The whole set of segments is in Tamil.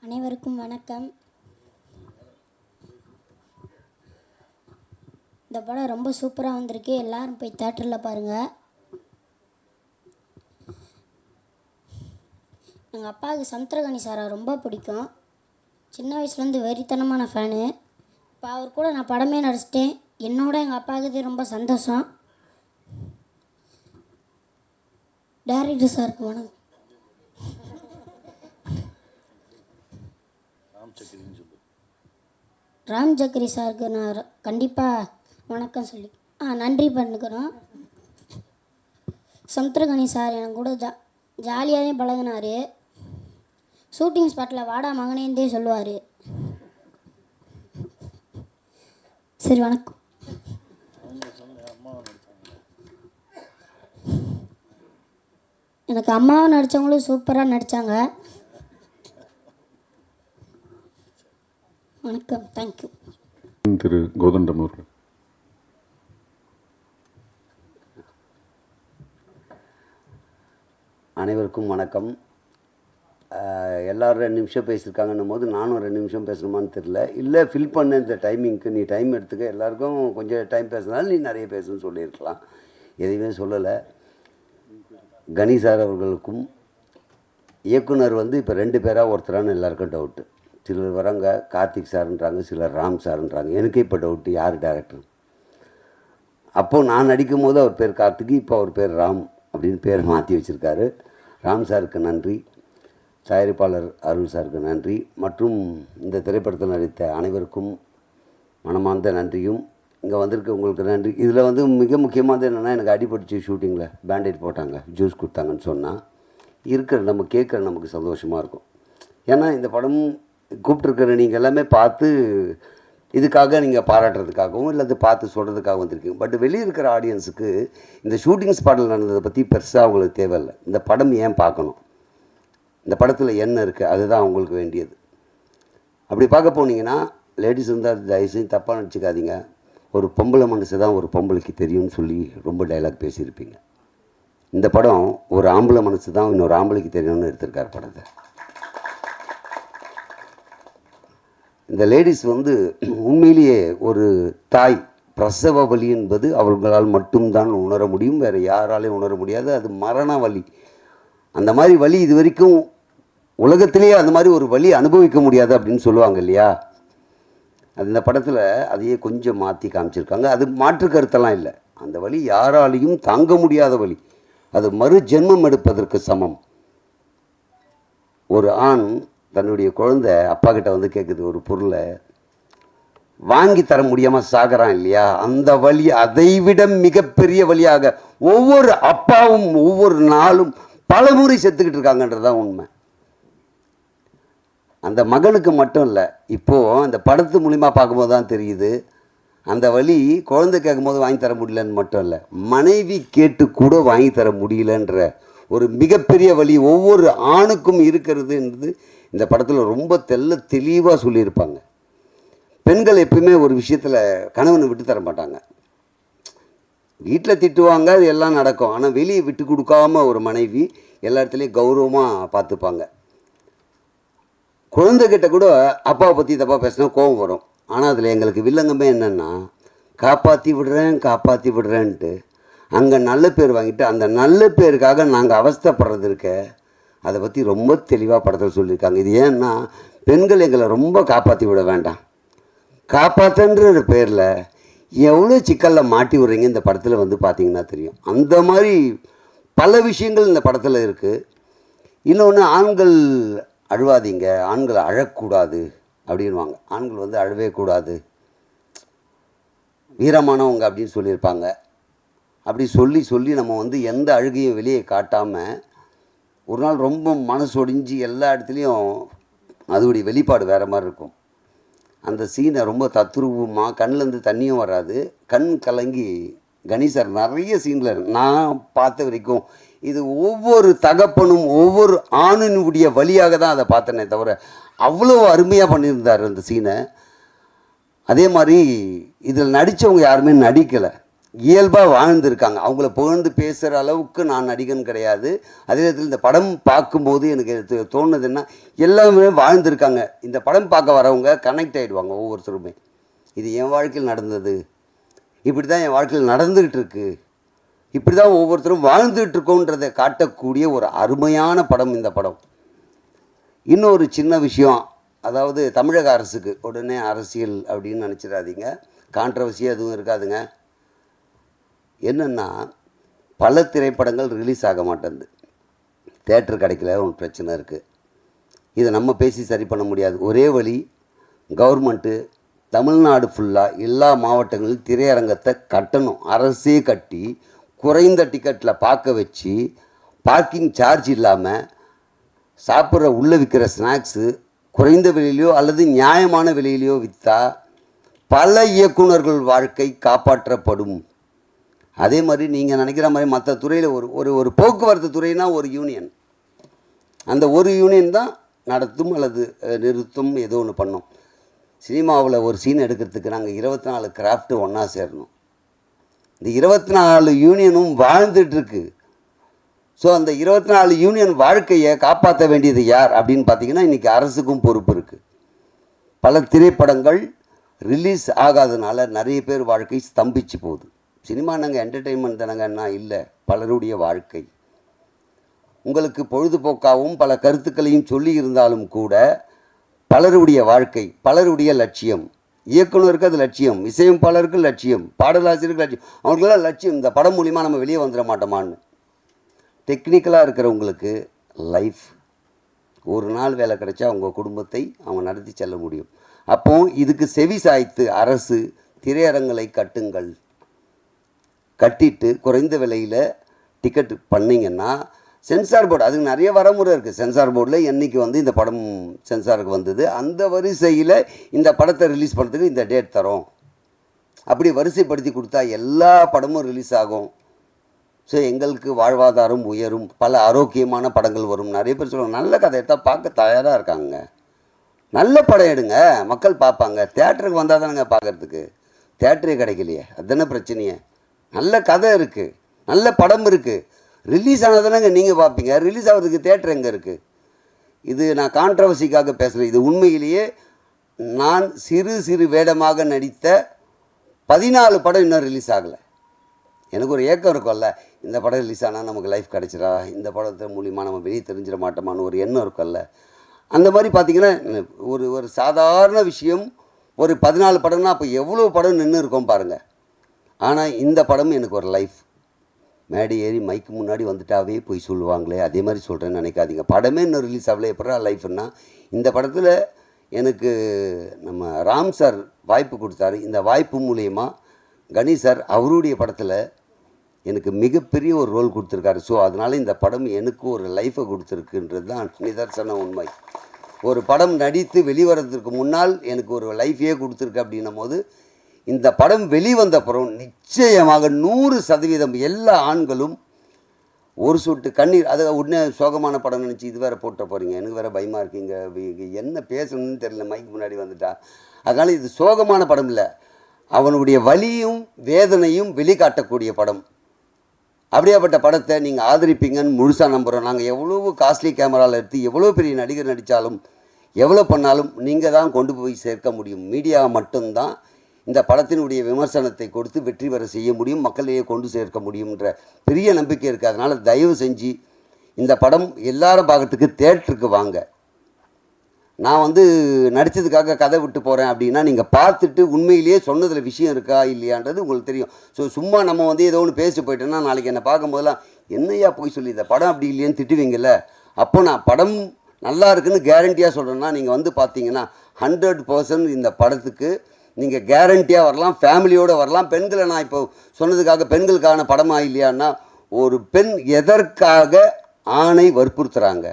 அனைவருக்கும் வணக்கம். இந்த படம் ரொம்ப சூப்பராக வந்திருக்கு. எல்லாரும் போய் தேட்டரில் பாருங்கள். எங்கள் அப்பாவுக்கு சமுத்திரகனி சாரை ரொம்ப பிடிக்கும். சின்ன வயசுலேருந்து வெறித்தனமான ஃபேனு. இப்போ அவர் கூட நான் படமே நடிச்சிட்டேன். என்னோட எங்கள் அப்பாவுக்கு இது ரொம்ப சந்தோஷம். டைரக்டர் சாருக்கு வணக்கம். ராம் சக்கரி சாருக்கு நான் கண்டிப்பாக வணக்கம் சொல்லி நன்றி பண்ணிக்கிறோம். சமுத்திரகனி சார் எனக்கு கூட ஜாலியாகவே பழகினார். ஷூட்டிங் ஸ்பாட்டில் வாடா மகனேந்தே சொல்லுவார். சரி, வணக்கம். எனக்கு அம்மாவை நடித்தவங்களும் சூப்பராக நடித்தாங்க. வணக்கம். தேங்க்யூ. திரு கோதண்டம் அவர்கள். அனைவருக்கும் வணக்கம். எல்லோரும் 2 நிமிஷம் பேசியிருக்காங்கன்னும் போது நானும் 2 நிமிஷம் பேசணுமான்னு தெரில. இல்லை, ஃபில் பண்ண இந்த டைமிங்க்கு நீ டைம் எடுத்துக்க, எல்லாருக்கும் கொஞ்சம் டைம் பேசினாலும் நீ நிறைய பேசணும்னு சொல்லியிருக்கலாம். எதுவுமே சொல்லலை. கணி சார் அவர்களுக்கும் இயக்குனர் இப்போ 2 பேராக ஒருத்தரான்னு எல்லாருக்கும் டவுட்டு. சிலர் வராங்க கார்த்திக் சார்ன்றாங்க, சிலர் ராம் சார்ன்றாங்க. எனக்கு இப்போ டவுட்டு, யார் டேரக்டர்? அப்போது நான் நடிக்கும் போது அவர் பேர் கார்த்திக், இப்போ அவர் பேர் ராம் அப்படின்னு பேரை மாற்றி வச்சுருக்காரு. ராம் சாருக்கு நன்றி, தயாரிப்பாளர் அருள் சாருக்கு நன்றி, மற்றும் இந்த திரைப்படத்தில் நடித்த அனைவருக்கும் மனமார்ந்த நன்றியும் இங்கே வந்திருக்க உங்களுக்கு நன்றி. இதில் மிக முக்கியமானது என்னென்னா, எனக்கு அடிபடிச்சு ஷூட்டிங்கில் பேண்டேஜ் போட்டாங்க, ஜூஸ் கொடுத்தாங்கன்னு சொன்னால் நம்ம கேட்குற நமக்கு சந்தோஷமாக இருக்கும். ஏன்னா இந்த படம் கூப்பிட்ருக்கிற நீங்கள் எல்லாமே பார்த்து இதுக்காக நீங்கள் பாராட்டுறதுக்காகவும் இல்லை அது பார்த்து சொல்கிறதுக்காக வந்திருக்கீங்க. பட் வெளியே இருக்கிற ஆடியன்ஸுக்கு இந்த ஷூட்டிங் ஸ்பாட்டில் நடந்ததை பற்றி பெருசாக அவங்களுக்கு தேவையில்லை. இந்த படம் ஏன் பார்க்கணும், இந்த படத்தில் என்ன இருக்குது, அதுதான் அவங்களுக்கு வேண்டியது. அப்படி பார்க்க போனீங்கன்னா லேடிஸ் இருந்தால் தயவுசெய்து தப்பாக நினச்சிக்காதீங்க. ஒரு பொம்பளை மனசு தான் ஒரு பொம்பளைக்கு தெரியும்னு சொல்லி ரொம்ப டைலாக் பேசியிருப்பீங்க. இந்த படம் ஒரு ஆம்பளை மனசு தான் இன்னொரு ஆம்பளைக்கு தெரியும்னு எடுத்திருக்கார் படத்தை. இந்த லேடிஸ் உண்மையிலேயே ஒரு தாய் பிரசவ வலி என்பது அவர்களால் மட்டும்தான் உணர முடியும், வேறு யாராலையும் உணர முடியாது. அது மரண வலி. அந்த மாதிரி வலி இது வரைக்கும் உலகத்திலேயே அந்த மாதிரி ஒரு வலி அனுபவிக்க முடியாது அப்படின்னு சொல்லுவாங்க இல்லையா. அது இந்த படத்தில் அதையே கொஞ்சம் மாற்றி காமிச்சிருக்காங்க. அது மாற்று கருத்தெல்லாம் இல்லை. அந்த வலி யாராலையும் தாங்க முடியாத வலி. அது மறு ஜென்மம் எடுப்பதற்கு சமம். ஒரு ஆண் தன்னுடைய குழந்தை அப்பா கிட்ட கேட்குது ஒரு பொருளை, வாங்கி தர முடியாமல் சாகிறான் இல்லையா. அந்த வலி அதைவிட மிகப்பெரிய வழியாக ஒவ்வொரு அப்பாவும் ஒவ்வொரு நாளும் பல முறை செத்துக்கிட்டு இருக்காங்கன்றதுதான் உண்மை. அந்த மகனுக்கு மட்டும் இல்லை, இப்போது அந்த படத்து மூலிமா பார்க்கும்போது தான் தெரியுது. அந்த வலி குழந்தை கேட்கும்போது வாங்கி தர முடியலன்னு மட்டும் இல்லை, மனைவி கேட்டு கூட வாங்கி தர முடியலன்ற ஒரு மிகப்பெரிய வலி ஒவ்வொரு ஆணுக்கும் இருக்கிறதுன்றது இந்த படத்தில் ரொம்ப தெளிவாக சொல்லியிருப்பாங்க. பெண்கள் எப்பயுமே ஒரு விஷயத்தில் கணவனை விட்டு தர மாட்டாங்க. வீட்டில் திட்டுவாங்க, அது எல்லாம் நடக்கும். ஆனால் வெளியே விட்டு கொடுக்காம ஒரு மனைவி எல்லா இடத்துலையும் கௌரவமாக பார்த்துப்பாங்க. குழந்தைகிட்ட கூட அப்பாவை பற்றி தப்பாக பேசினா கோபம் வரும். ஆனால் அதில் எங்களுக்கு வில்லங்கமே என்னென்னா, காப்பாற்றி விடுறேன்ட்டு அங்கே நல்ல பேர் வாங்கிட்டு அந்த நல்ல பேருக்காக நாங்கள் அவஸ்தைப்படுறது இருக்க, அதை பற்றி ரொம்ப தெளிவாக படத்தில் சொல்லியிருக்காங்க. இது ஏன்னா, பெண்கள் எங்களை ரொம்ப காப்பாற்றி விட வேண்டாம், காப்பாற்றுன்ற பேரில் எவ்வளோ சிக்கலில் மாட்டி விட்றீங்க இந்த படத்தில் பார்த்தீங்கன்னா தெரியும். அந்த மாதிரி பல விஷயங்கள் இந்த படத்தில் இருக்குது. இன்னொன்று, ஆண்கள் அழுவாதீங்க, ஆண்கள் அழக்கூடாது அப்படின்வாங்க. ஆண்கள் அழவே கூடாது, வீரமானவங்க அப்படின்னு சொல்லியிருப்பாங்க. அப்படி சொல்லி நம்ம எந்த அழுகையும் வெளியே காட்டாமல் ஒரு நாள் ரொம்ப மனசொடிஞ்சு எல்லா இடத்துலையும் அதோடைய வெளிப்பாடு வேறு மாதிரி இருக்கும். அந்த சீனை ரொம்ப தத்ரூபமாக கண்ணிலேருந்து தண்ணியும் வராது, கண் கலங்கி கணேசர் நிறைய சீனில் நான் பார்த்த வரைக்கும் இது ஒவ்வொரு தகப்பனும் ஒவ்வொரு ஆணினுடைய வழியாக தான் அதை பார்த்தனே தவிர அவ்வளோ அருமையாக பண்ணியிருந்தார் அந்த சீனை. அதே மாதிரி இதில் நடித்தவங்க யாருமே நடிக்கலை. இயல்பாக வாழ்ந்துருக்காங்க. அவங்கள புகழ்ந்து பேசுகிற அளவுக்கு நான் நடிகன் கிடையாது. அதே நேரத்தில் இந்த படம் பார்க்கும்போது எனக்கு தோணுதுன்னா எல்லாமே வாழ்ந்துருக்காங்க. இந்த படம் பார்க்க வரவங்க கனெக்ட் ஆகிடுவாங்க ஒவ்வொருத்தருமே. இது என் வாழ்க்கையில் நடந்தது, இப்படி தான் என் வாழ்க்கையில் நடந்துக்கிட்டு இருக்கு, இப்படி தான் ஒவ்வொருத்தரும் வாழ்ந்துகிட்டு இருக்கோன்றதை காட்டக்கூடிய ஒரு அருமையான படம் இந்த படம். இன்னொரு சின்ன விஷயம், அதாவது தமிழக அரசுக்கு உடனே அரசியல் அப்படின்னு நினச்சிடாதீங்க, கான்ட்ரவர்சி எதுவும் இருக்காதுங்க. என்னென்னா பல திரைப்படங்கள் ரிலீஸ் ஆக மாட்டேங்குது, தேட்டர் கிடைக்கல, ஒரு பிரச்சனை இருக்குது. இதை நம்ம பேசி சரி பண்ண முடியாது. ஒரே வழி, கவர்மெண்ட்டு தமிழ்நாடு ஃபுல்லாக எல்லா மாவட்டங்களிலும் திரையரங்கத்தை கட்டணும். அரசே கட்டி குறைந்த டிக்கெட்டில் பார்க்க வச்சு, பார்க்கிங் சார்ஜ் இல்லாமல் சாப்பிட்ற உள்ளே விற்கிற ஸ்நாக்ஸு குறைந்த விலையிலையோ அல்லது நியாயமான விலையிலையோ விற்றா பல இயக்குனர்கள் வாழ்க்கை காப்பாற்றப்படும். அதே மாதிரி நீங்கள் நினைக்கிற மாதிரி மற்ற துறையில் ஒரு போக்குவரத்து துறைனா ஒரு யூனியன், அந்த ஒரு யூனியன் தான் நடத்தும் அல்லது நிறுத்தும், ஏதோ ஒன்று பண்ணும். சினிமாவில் ஒரு சீன் எடுக்கிறதுக்கு நாங்கள் 24 கிராஃப்ட்டு ஒன்றா சேரணும். இந்த 24 யூனியனும் வாழ்ந்துட்டுருக்கு. ஸோ அந்த 24 யூனியன் வாழ்க்கையை காப்பாற்ற வேண்டியது யார் அப்படின்னு பார்த்தீங்கன்னா இன்றைக்கி அரசுக்கும் பொறுப்பு இருக்குது. பல திரைப்படங்கள் ரிலீஸ் ஆகாதனால நிறைய பேர் வாழ்க்கை ஸ்தம்பிச்சு போகுது. சினிமா நாங்கள் என்டர்டெயின்மெண்ட் தானங்கன்னா இல்லை, பலருடைய வாழ்க்கை. உங்களுக்கு பொழுதுபோக்காகவும் பல கருத்துக்களையும் சொல்லி இருந்தாலும் கூட பலருடைய வாழ்க்கை, பலருடைய லட்சியம். இயக்குனருக்கு அது லட்சியம், இசையமைப்பாளருக்கு லட்சியம், பாடலாசிரியருக்கு லட்சியம், அவங்களுக்கெல்லாம் லட்சியம் இந்த படம் மூலிமா நம்ம வெளியே வந்துட மாட்டோமான்னு. டெக்னிக்கலாக இருக்கிறவங்களுக்கு லைஃப், ஒரு நாள் வேலை கிடைச்சா அவங்க குடும்பத்தை அவங்க நடத்தி செல்ல முடியும். அப்போ இதுக்கு செவி சாய்த்து அரசு திரையரங்களை கட்டுங்கள், கட்டிட்டு குறைந்த விலையில் டிக்கெட் பண்ணிங்கன்னா சென்சார் போர்டு, அதுக்கு நிறைய வரமுறை இருக்குது. சென்சார் போர்டில் என்றைக்கு இந்த படம் சென்சாருக்கு வந்தது, அந்த வரிசையில் இந்த படத்தை ரிலீஸ் பண்ணுறதுக்கு இந்த டேட் தரோம், அப்படி வரிசைப்படுத்தி கொடுத்தா எல்லா படமும் ரிலீஸ் ஆகும். ஸோ எங்களுக்கு வாழ்வாதாரம் உயரும், பல ஆரோக்கியமான படங்கள் வரும். நிறைய பேர் சொல்லுவாங்க நல்ல கதை எடுத்தால் பார்க்க தயாராக இருக்காங்க, நல்ல படம் எடுங்க மக்கள் பார்ப்பாங்க. தேட்டருக்கு வந்தால் தானேங்க பார்க்குறதுக்கு, தேட்டரே கிடைக்கலையே, அதுதானே பிரச்சனையே. நல்ல கதை இருக்குது, நல்ல படம் இருக்குது, ரிலீஸ் ஆனதானங்க நீங்கள் பார்ப்பீங்க, ரிலீஸ் ஆகிறதுக்கு தேட்டர் எங்கே இருக்குது? இது நான் கான்ட்ரவர்சிக்காக பேசுகிறேன். இது உண்மையிலேயே நான் சிறு வேடமாக நடித்த 14 படம் இன்னும் ரிலீஸ் ஆகலை. எனக்கு ஒரு ஏக்கம் இருக்கும்ல, இந்த படம் ரிலீஸ் ஆனால் நமக்கு லைஃப் கிடச்சிடா, இந்த படத்தை மூலிமா நம்ம வெளியே தெரிஞ்சிட மாட்டோமான்னு ஒரு எண்ணம் இருக்கும்ல. அந்த மாதிரி பார்த்திங்கன்னா ஒரு சாதாரண விஷயம், ஒரு 14 படம்னா அப்போ எவ்வளோ படம் நின்று இருக்கோம் பாருங்கள். ஆனால் இந்த படம் எனக்கு ஒரு லைஃப். மேடை ஏறி மைக்கு முன்னாடி வந்துட்டாவே போய் சொல்லுவாங்களே, அதே மாதிரி சொல்கிறேன்னு நினைக்காதீங்க. படமே இன்னும் ரிலீஸ் ஆகல, எப்படா லைஃப்னா இந்த படத்தில் எனக்கு நம்ம ராம் சார் வாய்ப்பு கொடுத்தாரு. இந்த வாய்ப்பு மூலயமா கணி சார் அவருடைய படத்தில் எனக்கு மிகப்பெரிய ஒரு ரோல் கொடுத்துருக்காரு. ஸோ அதனால் இந்த படம் எனக்கு ஒரு லைஃப்பை கொடுத்துருக்குன்றது தான் நிதர்சன உண்மை. ஒரு படம் நடித்து வெளிவரதுக்கு முன்னால் எனக்கு ஒரு லைஃபையே கொடுத்துருக்கு அப்படின்னும் போது இந்த படம் வெளிவந்தப்புறம் நிச்சயமாக 100% எல்லா ஆண்களும் ஒரு சொட்டு கண்ணீர், அது உடனே சோகமான படம் நினச்சி இது வேறு போட்ட போகிறீங்க, எனக்கு வேறு பயமாக இருக்குங்க, என்ன பேசணும்னு தெரியல மைக்கு முன்னாடி வந்துட்டா. அதனால் இது சோகமான படம் இல்லை, அவனுடைய வலியும் வேதனையும் வெளிக்காட்டக்கூடிய படம். அப்படியாப்பட்ட படத்தை நீங்கள் ஆதரிப்பீங்கன்னு முழுசாக நம்புகிறோம். நாங்கள் எவ்வளோ காஸ்ட்லி கேமராவில் எடுத்து எவ்வளோ பெரிய நடிகர் நடித்தாலும் எவ்வளோ பண்ணாலும் நீங்கள் தான் கொண்டு போய் சேர்க்க முடியும். மீடியா மட்டும்தான் இந்த படத்தினுடைய விமர்சனத்தை கொடுத்து வெற்றி பெற செய்ய முடியும், மக்களையே கொண்டு சேர்க்க முடியும்ன்ற பெரிய நம்பிக்கை இருக்குது. அதனால் தயவு செஞ்சு இந்த படம் எல்லாரும் பார்க்கறதுக்கு தேட்டருக்கு வாங்க. நான் நடித்ததுக்காக கதை விட்டு போகிறேன் அப்படின்னா நீங்கள் பார்த்துட்டு உண்மையிலேயே சொன்னதில் விஷயம் இருக்கா இல்லையான்றது உங்களுக்கு தெரியும். ஸோ சும்மா நம்ம ஏதோ ஒன்று பேசிட்டு போயிட்டோன்னா நாளைக்கு என்னை பார்க்கும்போதெல்லாம் என்னையா போய் சொல்லி இந்த படம் அப்படி இல்லையேன்னு திட்டுவீங்கள்ல. அப்போ நான் படம் நல்லா இருக்குன்னு கேரண்டியாக சொல்கிறேன்னா நீங்கள் பார்த்தீங்கன்னா 100% இந்த படத்துக்கு நீங்கள் கேரண்டியாக வரலாம், ஃபேமிலியோடு வரலாம். பெண்களை நான் இப்போ சொன்னதுக்காக பெண்களுக்கான படமாக இல்லையான்னா, ஒரு பெண் எதற்காக ஆணை வற்புறுத்துகிறாங்க,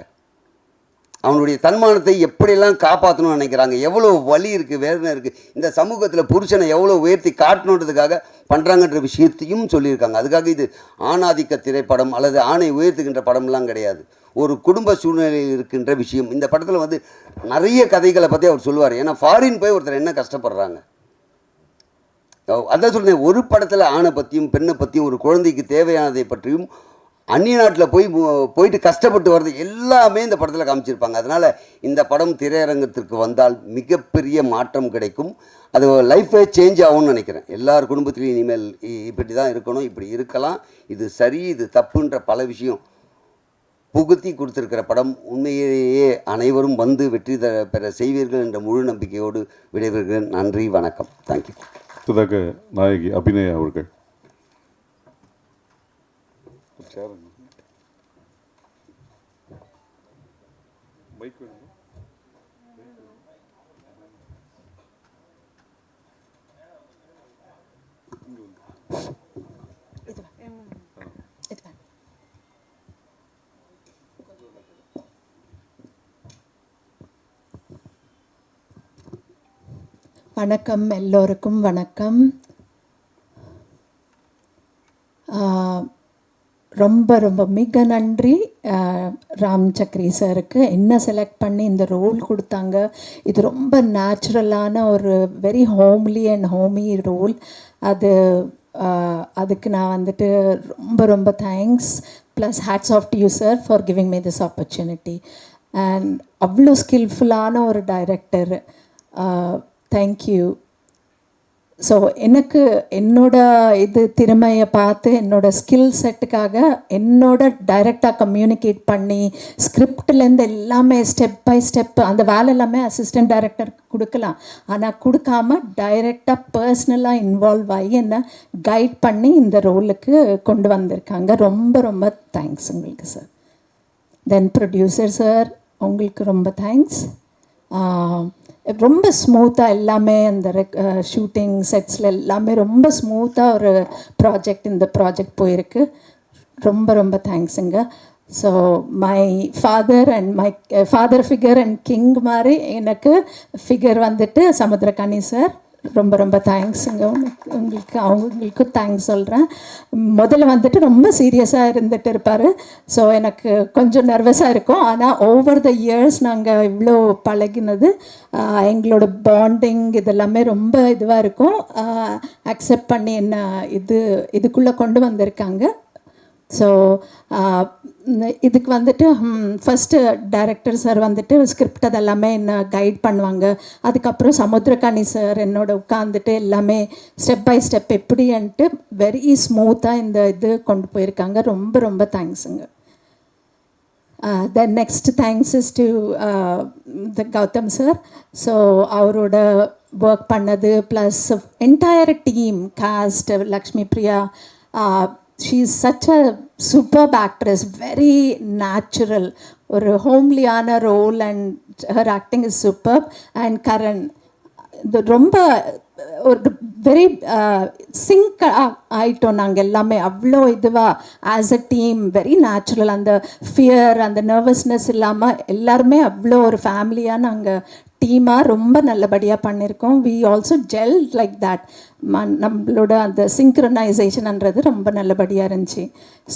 அவனுடைய தன்மானத்தை எப்படியெல்லாம் காப்பாற்றணும்னு நினைக்கிறாங்க, எவ்வளோ வலி இருக்குது, வேதனை இருக்குது, இந்த சமூகத்தில் புருஷனை எவ்வளோ உயர்த்தி காட்டணுன்றதுக்காக பண்ணுறாங்கன்ற விஷயத்தையும் சொல்லியிருக்காங்க. அதுக்காக இது ஆணாதிக்க திரைப்படம் அல்லது ஆணை உயர்த்துகின்ற படம்லாம் கிடையாது, ஒரு குடும்ப சூழ்நிலையில் இருக்கின்ற விஷயம். இந்த படத்தில் நிறைய கதைகளை பற்றி அவர் சொல்லுவார். ஏன்னா ஃபாரின் போய் ஒருத்தர் என்ன கஷ்டப்படுறாங்க, அதான் சொல்கிறேன், ஒரு படத்தில் ஆணை பற்றியும் பெண்ணை பற்றியும் ஒரு குழந்தைக்கு தேவையானதை பற்றியும் அந்நிய நாட்டில் போயிட்டு கஷ்டப்பட்டு வர்றது எல்லாமே இந்த படத்தில் காமிச்சிருப்பாங்க. அதனால் இந்த படம் திரையரங்கத்திற்கு வந்தால் மிகப்பெரிய மாற்றம் கிடைக்கும். அது லைஃபே சேஞ்ச் ஆகும்னு நினைக்கிறேன். எல்லார் குடும்பத்துலேயும் இனிமேல் இப்படி தான் இருக்கணும், இப்படி இருக்கலாம், இது சரி இது தப்புன்ற பல விஷயம் புகுத்தி கொடுத்துருக்கிற படம். உண்மையிலேயே அனைவரும் வந்து வெற்றி பெற செய்வீர்கள் என்ற முழு நம்பிக்கையோடு விடைபெறுகிறேன். நன்றி, வணக்கம், தேங்க்யூ. அடுத்ததாக நாயகி அபிநயா அவர்கள். வணக்கம், எல்லோருக்கும் வணக்கம். ரொம்ப ரொம்ப மிக நன்றி ராம் சக்ரி சாருக்கு. என்ன செலக்ட் பண்ணி இந்த ரோல் கொடுத்தாங்க. இது ரொம்ப நேச்சுரலான ஒரு very homely and homie role. அதுக்கு நான் வந்துட்டு ரொம்ப ரொம்ப thanks. Plus hats off to you sir for giving me this opportunity. And அவ்வளோ ஸ்கில்ஃபுல்லான ஒரு டைரக்டர். தேங்க்யூ. ஸோ எனக்கு என்னோட திறமையை பார்த்து என்னோட ஸ்கில் செட்டுக்காக என்னோட டைரெக்டாக கம்யூனிகேட் பண்ணி ஸ்கிரிப்ட்லேருந்து எல்லாமே ஸ்டெப் பை ஸ்டெப் அந்த வேலை எல்லாமே அசிஸ்டன்ட் டைரக்டர் கொடுக்கலாம். ஆனால் கொடுக்காம டைரெக்டாக பர்சனலாக இன்வால்வ் ஆகி என்னை கைட் பண்ணி இந்த ரோலுக்கு கொண்டு வந்திருக்காங்க. ரொம்ப ரொம்ப தேங்க்ஸ் உங்களுக்கு சார். தென் ப்ரொடியூசர் சார், உங்களுக்கு ரொம்ப தேங்க்ஸ். ரொம்ப ஸ்மூத்தாக எல்லாமே அந்த ஷூட்டிங் செட்ஸில் எல்லாமே ரொம்ப ஸ்மூத்தாக ஒரு இந்த ப்ராஜெக்ட் போயிருக்கு. ரொம்ப ரொம்ப தேங்க்ஸுங்க. So my father and my father figure and king மாதிரி எனக்கு ஃபிகர் வந்துட்டு சமுத்திரகாணி சார். ரொம்ப ரொம்ப தேங்க்ஸுங்க அவங்களுக்கும் தேங்க்ஸ் சொல்கிறேன். முதல்ல வந்துட்டு ரொம்ப சீரியஸாக இருந்துட்டு இருப்பார். ஸோ எனக்கு கொஞ்சம் நர்வஸாக இருக்கும். ஆனால் ஓவர் த இயர்ஸ் நாங்கள் இவ்வளோ பழகினது, எங்களோட பாண்டிங் இதெல்லாமே ரொம்ப இதுவாக இருக்கும். அக்செப்ட் பண்ணி என்ன இதுக்குள்ளே கொண்டு வந்திருக்காங்க. ஸோ இதுக்கு வந்துட்டு ஃபஸ்ட்டு டைரக்டர் சார் வந்துட்டு ஸ்கிரிப்ட் அதெல்லாமே என்ன கைட் பண்ணுவாங்க. அதுக்கப்புறம் சமுத்திரகாணி சார் என்னோட உட்காந்துட்டு எல்லாமே ஸ்டெப் பை ஸ்டெப் எப்படின்ட்டு வெரி ஸ்மூத்தாக இந்த கொண்டு போயிருக்காங்க. ரொம்ப ரொம்ப தேங்க்ஸுங்க. Then next thanks is to the Gautham sir. So அவரோட ஒர்க் பண்ணது plus entire team cast, Lakshmi Priya, she is such a superb actress, very natural, ஒரு ஹோம்லியான role and her acting is super. And Karan ரொம்ப ஒரு வெரி சிங்க் ஆகிட்டோம் நாங்கள் எல்லாமே அவ்வளோ இதுவாக as a team. Very natural, அந்த ஃபியர் அந்த நர்வஸ்னஸ் இல்லாமல் எல்லாருமே அவ்வளோ ஒரு ஃபேமிலியாக நாங்கள் டீமாக ரொம்ப நல்லபடியாக பண்ணியிருக்கோம். We also gel like that. நம்மளோட அந்த சிங்க்ரனைசேஷன்ன்றது ரொம்ப நல்லபடியாக இருந்துச்சு.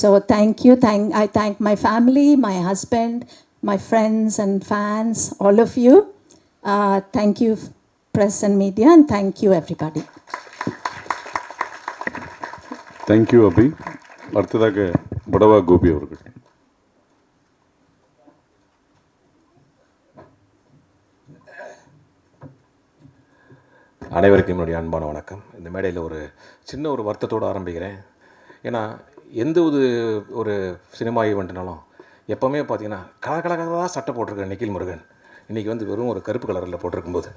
So thank you. I thank my family, my husband, my friends and fans, all of you. Thank you press and media, and thank you everybody. Thank you Abhi. அடுத்ததாக படவா கோபி அவர்கள். அனைவருக்கும் என்னுடைய அன்பான வணக்கம். இந்த மேடையில் ஒரு சின்ன வருத்தத்தோடு ஆரம்பிக்கிறேன். ஏன்னா எந்த ஒரு சினிமா ஈவெண்ட்னாலும் எப்போவுமே பார்த்தீங்கன்னா கலகலகலாக சட்டை போட்டிருக்க நிக்கில் முருகன் இன்றைக்கி வெறும் ஒரு கருப்பு கலரில் போட்டிருக்கும்போது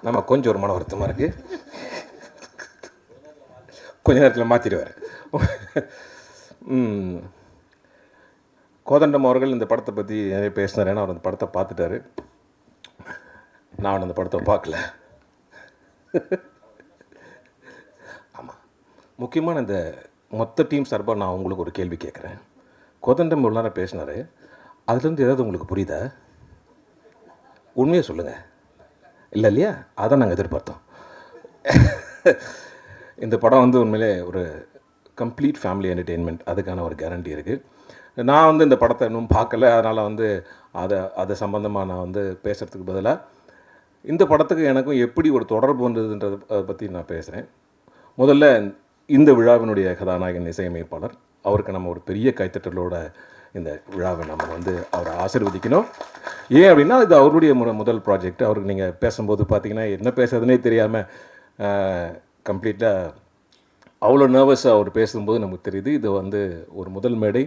நம்ம கொஞ்சம் ஒரு மன வருத்தமாக இருக்குது. கொஞ்ச நேரத்தில் மாற்றிடுவார். கோதண்டம் அவர்கள் இந்த படத்தை பற்றி நிறைய பேசினார். ஏன்னா அவர் அந்த படத்தை பார்த்துட்டாரு. நான் அந்த படத்தை பார்க்கல. ஆமாம், முக்கியமான இந்த மொத்த டீம் சார்பாக நான் உங்களுக்கு ஒரு கேள்வி கேட்குறேன். கோதண்டம் இவ்வளோ நேரம் பேசினார், அதுலேருந்து ஏதாவது உங்களுக்கு புரியுதா? உண்மையாக சொல்லுங்கள். இல்லை இல்லையா? அதான் நாங்கள் எதிர்பார்த்தோம். இந்த படம் உண்மையிலே ஒரு கம்ப்ளீட் ஃபேமிலி என்டர்டெயின்மெண்ட், அதுக்கான ஒரு கேரண்டி இருக்குது. நான் இந்த படத்தை இன்னும் பார்க்கல. அதனால் அதை சம்மந்தமாக நான் பேசுகிறதுக்கு பதிலாக இந்த படத்துக்கு எனக்கும் எப்படி ஒரு தொடர்பு வந்ததுன்றதை பற்றி நான் பேசுகிறேன். முதல்ல இந்த விழாவினுடைய கதாநாயகன் இசையமைப்பாளர், அவருக்கு நம்ம ஒரு பெரிய கைத்தட்டலோட இந்த விழாவை நம்ம வந்து அவரை ஆசீர்வதிக்கணும். ஏன் அப்படின்னா இது அவருடைய முதல் ப்ராஜெக்ட். அவருக்கு நீங்கள் பேசும்போது பார்த்தீங்கன்னா என்ன பேசுறதுனே தெரியாமல் கம்ப்ளீட்டாக அவ்வளோ நர்வஸாக அவர் பேசும்போது நமக்கு தெரியுது இது வந்து ஒரு முதல் மேடை.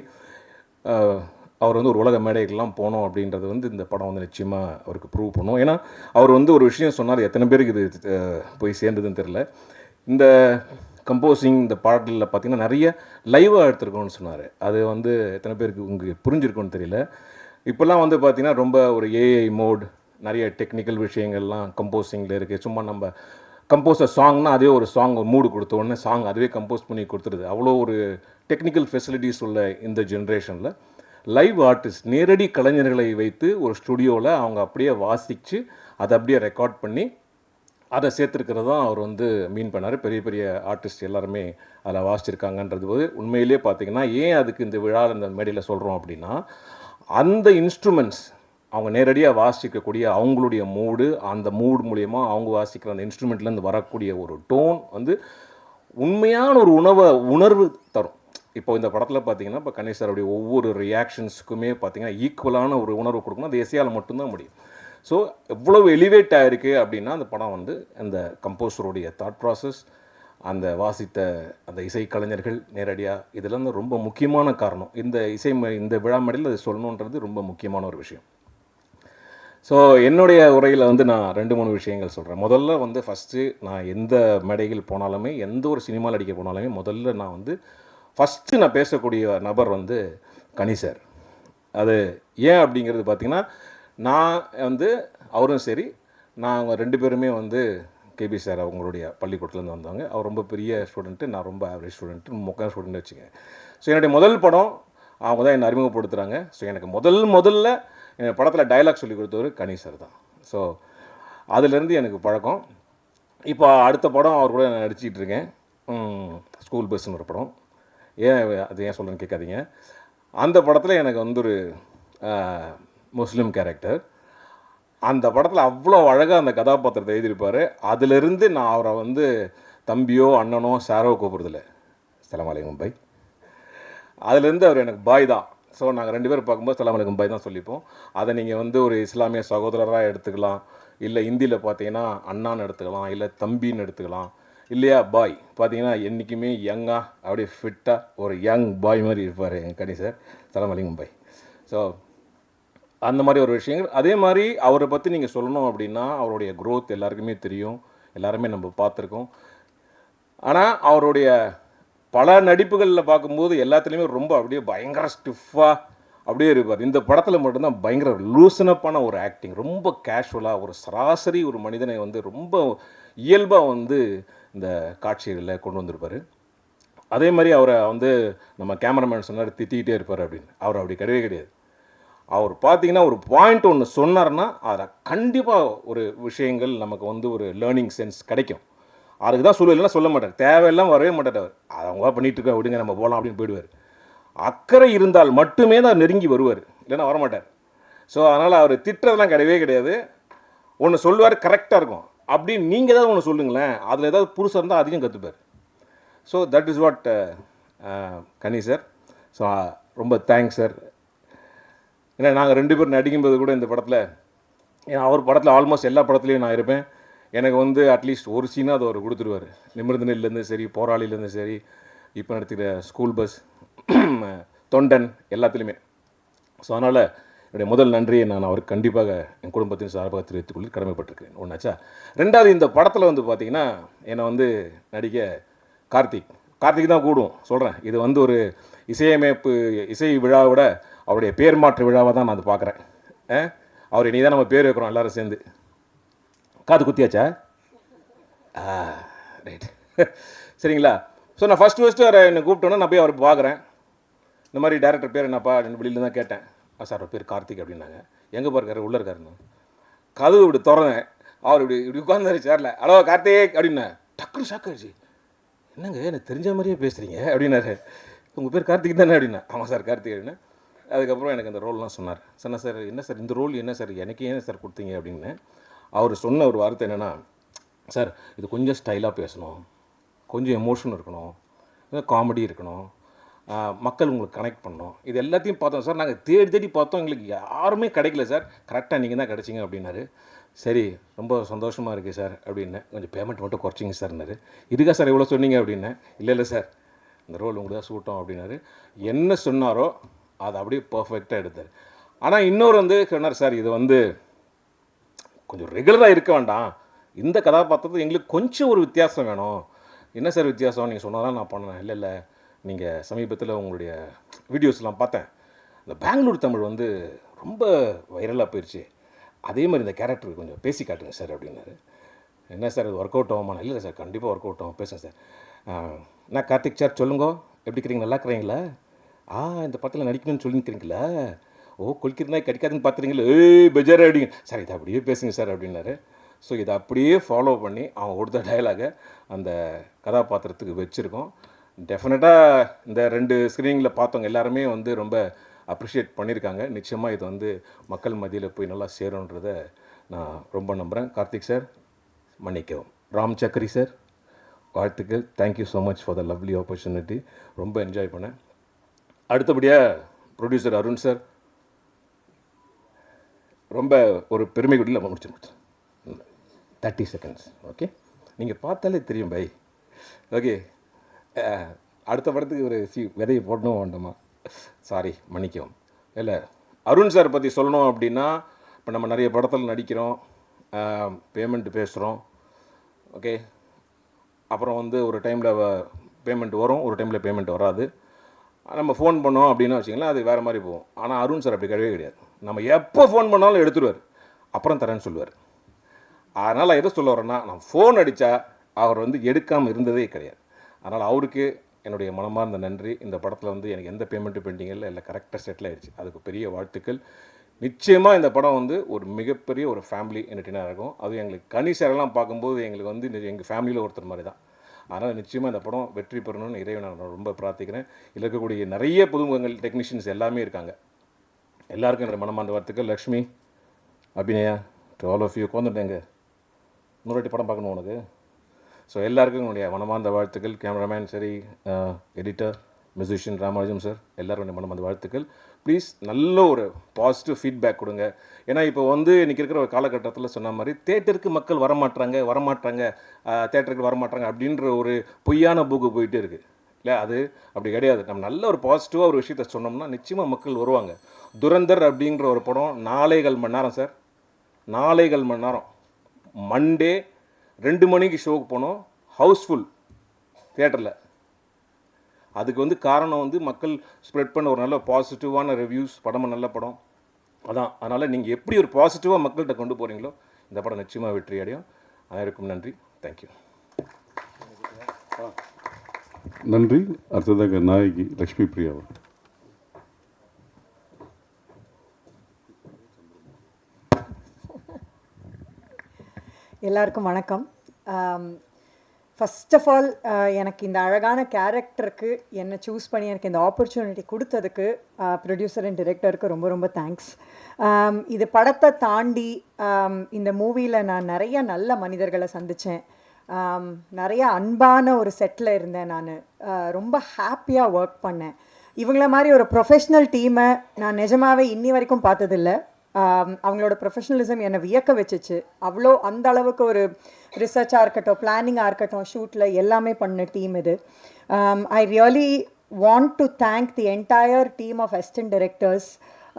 அவர் வந்து ஒரு உலக மேடைகள்லாம் போனோம் அப்படின்றது வந்து இந்த படம் வந்து நிச்சயமாக அவருக்கு ப்ரூவ் பண்ணும். ஏன்னா அவர் வந்து ஒரு விஷயம் சொன்னார், எத்தனை பேருக்கு இது போய் சேர்ந்ததுன்னு தெரில. இந்த கம்போசிங் இந்த பாடலில் பார்த்திங்கன்னா நிறைய லைவாக எடுத்துருக்கோன்னு சொன்னார். அது வந்து எத்தனை பேருக்கு உங்களுக்கு புரிஞ்சிருக்குன்னு தெரியல. இப்போல்லாம் வந்து பார்த்திங்கன்னா ரொம்ப ஒரு ஏஐ மோட், நிறைய டெக்னிக்கல் விஷயங்கள்லாம் கம்போசிங்கில் இருக்குது. சும்மா நம்ம கம்போஸர் சாங்னா அதே ஒரு சாங் ஒரு மூடு கொடுத்த உடனே சாங் அதுவே கம்போஸ் பண்ணி கொடுத்துருது. அவ்வளோ ஒரு டெக்னிக்கல் ஃபெசிலிட்டிஸ் உள்ள இந்த ஜென்ரேஷனில் லைவ் ஆர்டிஸ்ட், நேரடி கலைஞர்களை வைத்து ஒரு ஸ்டுடியோவில் அவங்க அப்படியே வாசித்து அதை அப்படியே ரெக்கார்ட் பண்ணி அதை சேர்த்துருக்கிறது தான் அவர் வந்து மீன் பண்ணார். பெரிய பெரிய ஆர்டிஸ்ட் எல்லாருமே அதில் வாசிச்சிருக்காங்கன்றது போது உண்மையிலே பார்த்திங்கன்னா ஏன் அதுக்கு இந்த விழா இந்த மேடையில் சொல்கிறோம் அப்படின்னா, அந்த இன்ஸ்ட்ருமெண்ட்ஸ் அவங்க நேரடியாக வாசிக்கக்கூடிய அவங்களுடைய மூடு, அந்த மூடு மூலயமா அவங்க வாசிக்கிற அந்த இன்ஸ்ட்ருமெண்ட்லேருந்து வரக்கூடிய ஒரு டோன் வந்து உண்மையான ஒரு உணர்வு தரும். இப்போ இந்த படத்தில் பார்த்தீங்கன்னா இப்போ கணேஷ் சாருடைய ஒவ்வொரு ரியாக்ஷன்ஸுக்குமே பார்த்தீங்கன்னா ஈக்குவலான ஒரு உணர்வு கொடுக்கணும். அது இசையால் மட்டும்தான் முடியும். ஸோ எவ்வளவு எலிவேட் ஆகிருக்கு அப்படின்னா அந்த படம் வந்து அந்த கம்போஸருடைய தாட் ப்ராசஸ், அந்த வாசித்த அந்த இசைக்கலைஞர்கள் நேரடியாக இதெல்லாம் ரொம்ப முக்கியமான காரணம். இந்த விழா மேடையில் அது சொல்லணுன்றது ரொம்ப முக்கியமான ஒரு விஷயம். ஸோ என்னுடைய உரையில் வந்து நான் 2-3 விஷயங்கள் சொல்கிறேன். முதல்ல வந்து ஃபஸ்ட்டு நான் எந்த மேடைகள் போனாலுமே, எந்த ஒரு சினிமாவில் நடிக்க போனாலுமே முதல்ல நான் வந்து ஃபஸ்ட்டு நான் பேசக்கூடிய நபர் வந்து கனி சார். அது ஏன் அப்படிங்கிறது பார்த்திங்கன்னா, நான் வந்து அவரும் சரி, நாங்கள் 2 பேருமே வந்து கேபி சார் அவங்களுடைய பள்ளிக்கூடத்துலேருந்து வந்தாங்க. அவர் ரொம்ப பெரிய ஸ்டூடெண்ட்டு, நான் ரொம்ப ஆவரேஜ் ஸ்டூடெண்ட்டு, மொக்க ஸ்டூடெண்ட் வச்சுக்கேன். ஸோ என்னுடைய முதல் படம் அவங்க தான் என்னை அறிமுகப்படுத்துகிறாங்க. ஸோ எனக்கு முதல்ல என் படத்தில் டைலாக் சொல்லி கொடுத்தவர் கனி சார் தான். ஸோ அதுலேருந்து எனக்கு பழக்கம். இப்போ அடுத்த படம் அவர் கூட நான் நடிச்சிக்கிட்டு இருக்கேன். ஸ்கூல் பஸ்ஸுன்னு ஒரு படம். அது ஏன் சொல்கிறேன்னு கேட்காதீங்க. அந்த படத்தில் எனக்கு வந்து ஒரு முஸ்லீம் கேரக்டர். அந்த படத்தில் அவ்வளோ அழகாக அந்த கதாபாத்திரத்தை எழுதியிருப்பார். அதிலிருந்து நான் அவரை வந்து தம்பியோ அண்ணனோ சாரோ கூப்பிட்றதில்ல, சலாம் அலைக்கும் பாய். அதுலேருந்து அவர் எனக்கு பாய் தான். ஸோ நாங்கள் 2 பேரும் பார்க்கும்போது சலாம் அலைக்கும் பாய் தான் சொல்லிப்போம். அதை நீங்கள் வந்து ஒரு இஸ்லாமிய சகோதரராக எடுத்துக்கலாம், இல்லை ஹிந்தியில் பார்த்தீங்கன்னா அண்ணான்னு எடுத்துக்கலாம், இல்லை தம்பின்னு எடுத்துக்கலாம், இல்லையா பாய் பார்த்தீங்கன்னா என்றைக்குமே யங்காக அப்படியே ஃபிட்டாக ஒரு யங் பாய் மாதிரி இருப்பார் எங்கள் கனி சார். சலாம் அலைக்கும் பாய். ஸோ அந்த மாதிரி ஒரு விஷயங்கள். அதே மாதிரி அவரை பற்றி நீங்கள் சொல்லணும் அப்படின்னா அவருடைய க்ரோத் எல்லாருக்குமே தெரியும், எல்லாருமே நம்ம பார்த்துருக்கோம். ஆனால் அவருடைய பல நடிப்புகளில் பார்க்கும்போது எல்லாத்துலேயுமே ரொம்ப அப்படியே பயங்கர ஸ்டிஃபாக அப்படியே இருப்பார். இந்த படத்தில் மட்டும்தான் பயங்கர லூசனப்பான ஒரு ஆக்டிங், ரொம்ப கேஷுவலாக ஒரு சராசரி ஒரு மனிதனை வந்து ரொம்ப இயல்பாக வந்து இந்த காட்சிகளில் கொண்டு வந்திருப்பார். அதே மாதிரி அவரை வந்து நம்ம கேமராமேன் சொன்னார் திட்டிகிட்டே இருப்பார் அப்படின்னு. அவர் அப்படி கிடையவே கிடையாது. அவர் பார்த்தீங்கன்னா ஒரு பாயிண்ட் ஒன்று சொன்னார்னா அதில் கண்டிப்பாக ஒரு விஷயங்கள் நமக்கு வந்து ஒரு லேர்னிங் சென்ஸ் கிடைக்கும். அதுக்கு தான் இல்லைன்னா சொல்ல மாட்டார், தேவையெல்லாம் வரவே மாட்டார். அவர் அவங்க பண்ணிட்டு இருக்க விடுங்க நம்ம போகலாம் அப்படின்னு போயிடுவார். அக்கறை இருந்தால் மட்டுமே தான் நெருங்கி வருவார், இல்லைன்னா வரமாட்டார். ஸோ அதனால் அவர் திட்டுறதெல்லாம் கிடையவே கிடையாது. ஒன்று சொல்லுவார் கரெக்டாக இருக்கும். அப்படின்னு நீங்கள் ஏதாவது ஒன்று சொல்லுங்களேன், அதில் ஏதாவது புதுசாக இருந்தால் அதையும் கற்றுப்பார். So that is what Ghani sir. So ரொம்ப தேங்க்ஸ் சார். ஏன்னா நாங்கள் 2 பேரும் நடிக்கும்போது கூட இந்த படத்தில், ஏன்னா அவர் படத்தில் ஆல்மோஸ்ட் எல்லா படத்துலையும் நான் இருப்பேன். எனக்கு வந்து அட்லீஸ்ட் ஒரு சீனாக அது அவர் கொடுத்துருவார். நிமிர்ந்தனிலேருந்து சரி, போராளிலேருந்து சரி, இப்போ நடத்துகிற ஸ்கூல் பஸ், தொண்டன் எல்லாத்துலேயுமே. ஸோ அதனால் என்னுடைய முதல் நன்றியை நான் அவருக்கு கண்டிப்பாக என் குடும்பத்தின் சார்பாக தெரிவித்துக் கொள்ள கடமைப்பட்டிருக்கேன். ஒன்றாச்சா. 2வது இந்த படத்தில் வந்து பார்த்திங்கன்னா என்னை வந்து நடிக்க கார்த்திக் தான் கூடும் சொல்கிறேன். இது வந்து ஒரு இசையமைப்பு இசை விழாவோட அவருடைய பேர் மாற்று விழாவாக தான் நான் அதை பார்க்குறேன். அவர் இனி தான் நம்ம பேர் வைக்கிறோம் எல்லோரும் சேர்ந்து. காது குத்தியாச்சா? ரைட். சரிங்களா. ஸோ நான் ஃபஸ்ட்டு அவரை என்னை கூப்பிட்டோன்னா நான் போய் அவரை பார்க்குறேன். இந்த மாதிரி டேரக்டர் பேர் என்னப்பா அப்படின்னு வெளியில் தான் கேட்டேன். சார் அவர் பேர் கார்த்திக் அப்படின்னாங்க. எங்கே பார்க்காரு? உள்ளே இருக்காருன்னு. கதவு இப்படி திறந்தேன். அவர் இப்படி உட்கார்ந்தாரு சேரில். ஹலோ கார்த்திக் அப்படின்னா டக்குனு ஷாக் ஆகிடுச்சு. என்னங்க எனக்கு தெரிஞ்ச மாதிரியே பேசுகிறீங்க அப்படின்னாரு. உங்கள் பேர் கார்த்திக் தானே அப்படின்னா. ஆமாம் சார் கார்த்திக் அப்படின்னா. அதுக்கப்புறம் எனக்கு அந்த ரோல்லாம் சொன்னார். சார் என்ன சார் இந்த ரோல் என்ன சார் எனக்கு ஏன் சார் கொடுத்தீங்க அப்படின்னு. அவர் சொன்ன ஒரு வார்த்தை என்னென்னா, சார் இது கொஞ்சம் ஸ்டைலாக பேசணும், கொஞ்சம் எமோஷன் இருக்கணும், காமெடி இருக்கணும், மக்கள் உங்களுக்கு கனெக்ட் பண்ணணும். இது எல்லாத்தையும் பார்த்தோம் சார். நாங்கள் தேடி தேடி பார்த்தோம், எங்களுக்கு யாருமே கிடைக்கல சார். கரெக்டாக நீங்கள் தான் கிடச்சிங்க அப்படின்னாரு. சரி, ரொம்ப சந்தோஷமாக இருக்குது சார் அப்படின்னேன். கொஞ்சம் பேமெண்ட் மட்டும் குறைச்சிங்க சார்னாரு. இதுக்கா சார் இவ்வளோ சொன்னீங்க அப்படின்னேன். இல்லை சார், இந்த ரோல் உங்களுக்கு தான் சூட்டும் அப்படின்னாரு. என்ன சொன்னாரோ அதை அப்படியே பர்ஃபெக்டாக எடுத்தார். ஆனால் இன்னொரு சொன்னார், சார் இது கொஞ்சம் ரெகுலராக இருக்க வேண்டாம், இந்த கதாபாத்திரத்தை எங்களுக்கு கொஞ்சம் ஒரு வித்தியாசம் வேணும். என்ன சார் வித்தியாசம்? நீங்கள் சொன்னாதான் நான் பண்ணேன். இல்லை நீங்கள் சமீபத்தில் உங்களுடைய வீடியோஸ்லாம் பார்த்தேன், இந்த பெங்களூர் தமிழ் ரொம்ப வைரலாக போயிடுச்சு, அதே மாதிரி இந்த கேரக்டருக்கு கொஞ்சம் பேசி காட்டுங்க சார் அப்படின்னாரு. என்ன சார் இது ஒர்க் அவுட் ஆகுமா? இல்லை சார், கண்டிப்பாக ஒர்க் அவுட் ஆகும், பேசுங்க சார். நான் கார்த்திக் சார் சொல்லுங்க, எப்படி இருக்கிறீங்க, நல்லா இருக்கிறீங்களா? இந்த படத்தில் நடிக்கணும்னு சொல்லியிருக்கிறீங்களா? கொல்கிறதா கடிக்காதுன்னு பார்த்துறீங்களா? பெஜார் அப்படிங்க சார், இதை அப்படியே பேசுங்க சார் அப்படின்னாரு. ஸோ இதை அப்படியே ஃபாலோ பண்ணி அவங்க கொடுத்த டயலாகை அந்த கதாபாத்திரத்துக்கு வச்சுருக்கோம். டெஃபினட்டாக இந்த 2 ஸ்க்ரீனிங்கில் பார்த்தவங்க எல்லாருமே ரொம்ப அப்ரிஷியேட் பண்ணியிருக்காங்க. நிச்சயமாக இது மக்கள் மத்தியில் போய் நல்லா சேரும்ன்றதை நான் ரொம்ப நம்புகிறேன். கார்த்திக் சார் மன்னிக்கவும். ராம் சக்கரி சார் வாழ்த்துக்கள். Thank you so much for the lovely opportunity. ரொம்ப என்ஜாய் பண்ணேன். அடுத்தபடியாக ப்ரொடியூசர் அருண் சார், ரொம்ப ஒரு பெருமை கூட முடிச்சு 30 செகண்ட்ஸ். ஓகே, நீங்கள் பார்த்தாலே தெரியும் பை. ஓகே, அடுத்த படத்துக்கு ஒரு விதையை போடணும் வேண்டாமா? சாரி, மன்னிக்கவும். இல்லை, அருண் சார் பற்றி சொல்லணும் அப்படின்னா, இப்போ நம்ம நிறைய படத்தில் நடிக்கிறோம், பேமெண்ட் பேசுகிறோம். ஓகே, அப்புறம் ஒரு டைமில் பேமெண்ட் வரும், ஒரு டைமில் பேமெண்ட் வராது. நம்ம ஃபோன் பண்ணோம் அப்படின்னா வச்சிங்களேன், அது வேறு மாதிரி போகும். ஆனால் அருண் சார் அப்படி கிடையவே கிடையாது. நம்ம எப்போ ஃபோன் பண்ணாலும் எடுத்துருவார், அப்புறம் தரேன்னு சொல்லுவார். அதனால் எதை சொல்ல வரேன்னா, நான் ஃபோன் அடித்தா அவர் எடுக்காமல் இருந்ததே கிடையாது. அதனால் அவருக்கு என்னுடைய மனமார்ந்த நன்றி. இந்த படத்தில் எனக்கு எந்த பேமெண்ட்டும் பெண்டிங் இல்லை கரெக்டாக செட்டில் ஆகிடுச்சு. அதுக்கு பெரிய வாழ்த்துக்கள். நிச்சயமாக இந்த படம் ஒரு மிகப்பெரிய ஒரு ஃபேமிலி என்டர்டெய்னராக இருக்கும். அது எங்களுக்கு கனி சாரெல்லாம் பார்க்கும்போது எங்களுக்கு எங்கள் ஃபேமிலியில் ஒருத்தர் மாதிரி தான். அதனால் நிச்சயமாக இந்த படம் வெற்றி பெறணும்னு இறைவனை நான் ரொம்ப பிரார்த்திக்கிறேன். இதில் இருக்கக்கூடிய நிறைய புதுமுகங்கள், டெக்னீஷியன்ஸ் எல்லாமே இருக்காங்க. எல்லாருக்கும் என்னோடய மனமார்ந்த வாழ்த்துக்கள். Lakshmi, Abhinaya, to all of you. உட்காந்துட்டேங்க, இன்னொரு வாட்டி படம் பார்க்கணும் உனக்கு. ஸோ எல்லாருக்கும் என்னுடைய மனமார்ந்த வாழ்த்துக்கள். கேமராமேன் சரி, எடிட்டர், மியூசிஷியன் ராமானுஜம் சார், எல்லாரும் மனமார்ந்த வாழ்த்துக்கள். ப்ளீஸ் நல்ல ஒரு பாசிட்டிவ் ஃபீட்பேக் கொடுங்க. ஏன்னா இப்போ இன்றைக்கி இருக்கிற ஒரு காலகட்டத்தில் சொன்ன மாதிரி தேட்டருக்கு மக்கள் வரமாட்டாங்க தேட்டருக்கு வரமாட்டாங்க அப்படின்ற ஒரு பொய்யான போக்கு போயிட்டே இருக்குது இல்லை. அது அப்படி கிடையாது. நம்ம நல்ல ஒரு பாசிட்டிவாக ஒரு விஷயத்த சொன்னோம்னா நிச்சயமாக மக்கள் வருவாங்க. துரந்தர் அப்படின்ற ஒரு படம் 4.25 மணி நேரம் சார், 4.25 மணி நேரம். மண்டே 2 மணிக்கு ஷோவுக்கு போனோம், ஹவுஸ்ஃபுல் தியேட்டரில். அதுக்கு காரணம் மக்கள் ஸ்ப்ரெட் பண்ண ஒரு நல்ல பாசிட்டிவான ரிவ்யூஸ். படமும் நல்ல படம் அதான். அதனால் நீங்கள் எப்படி ஒரு பாசிட்டிவாக மக்கள்கிட்ட கொண்டு போகிறீங்களோ இந்த படம் நிச்சயமாக வெற்றி அடையும். அனைவருக்கும் நன்றி. தேங்க்யூ. நன்றி. அடுத்ததாக நாயகி லக்ஷ்மி பிரியா. எல்லாருக்கும் வணக்கம். ஃபஸ்ட் ஆஃப் ஆல் எனக்கு இந்த அழகான கேரக்டருக்கு என்னை சூஸ் பண்ணி எனக்கு இந்த ஆப்பர்ச்சுனிட்டி கொடுத்ததுக்கு ப்ரொடியூசர் அண்ட் டிரெக்டருக்கு ரொம்ப ரொம்ப தேங்க்ஸ். இது படத்தை தாண்டி இந்த மூவியில் நான் நிறைய நல்ல மனிதர்களை சந்தித்தேன். நிறைய அன்பான ஒரு செட்டில் இருந்தேன். நான் ரொம்ப ஹாப்பியாக ஒர்க் பண்ணேன். இவங்கள மாதிரி ஒரு ப்ரொஃபஷ்னல் டீமை நான் நிஜமாகவே இன்னி வரைக்கும் பார்த்ததில்லை. அவங்களோட ப்ரொஃபஷனலிசம் என்னை வியக்க வச்சிச்சு. அவ்வளோ அந்த அளவுக்கு ஒரு ரிசர்ச்சாக இருக்கட்டும், பிளானிங்காக இருக்கட்டும், ஷூட்டில் எல்லாமே பண்ண டீம் இது. I really want to thank the entire team of assistant directors.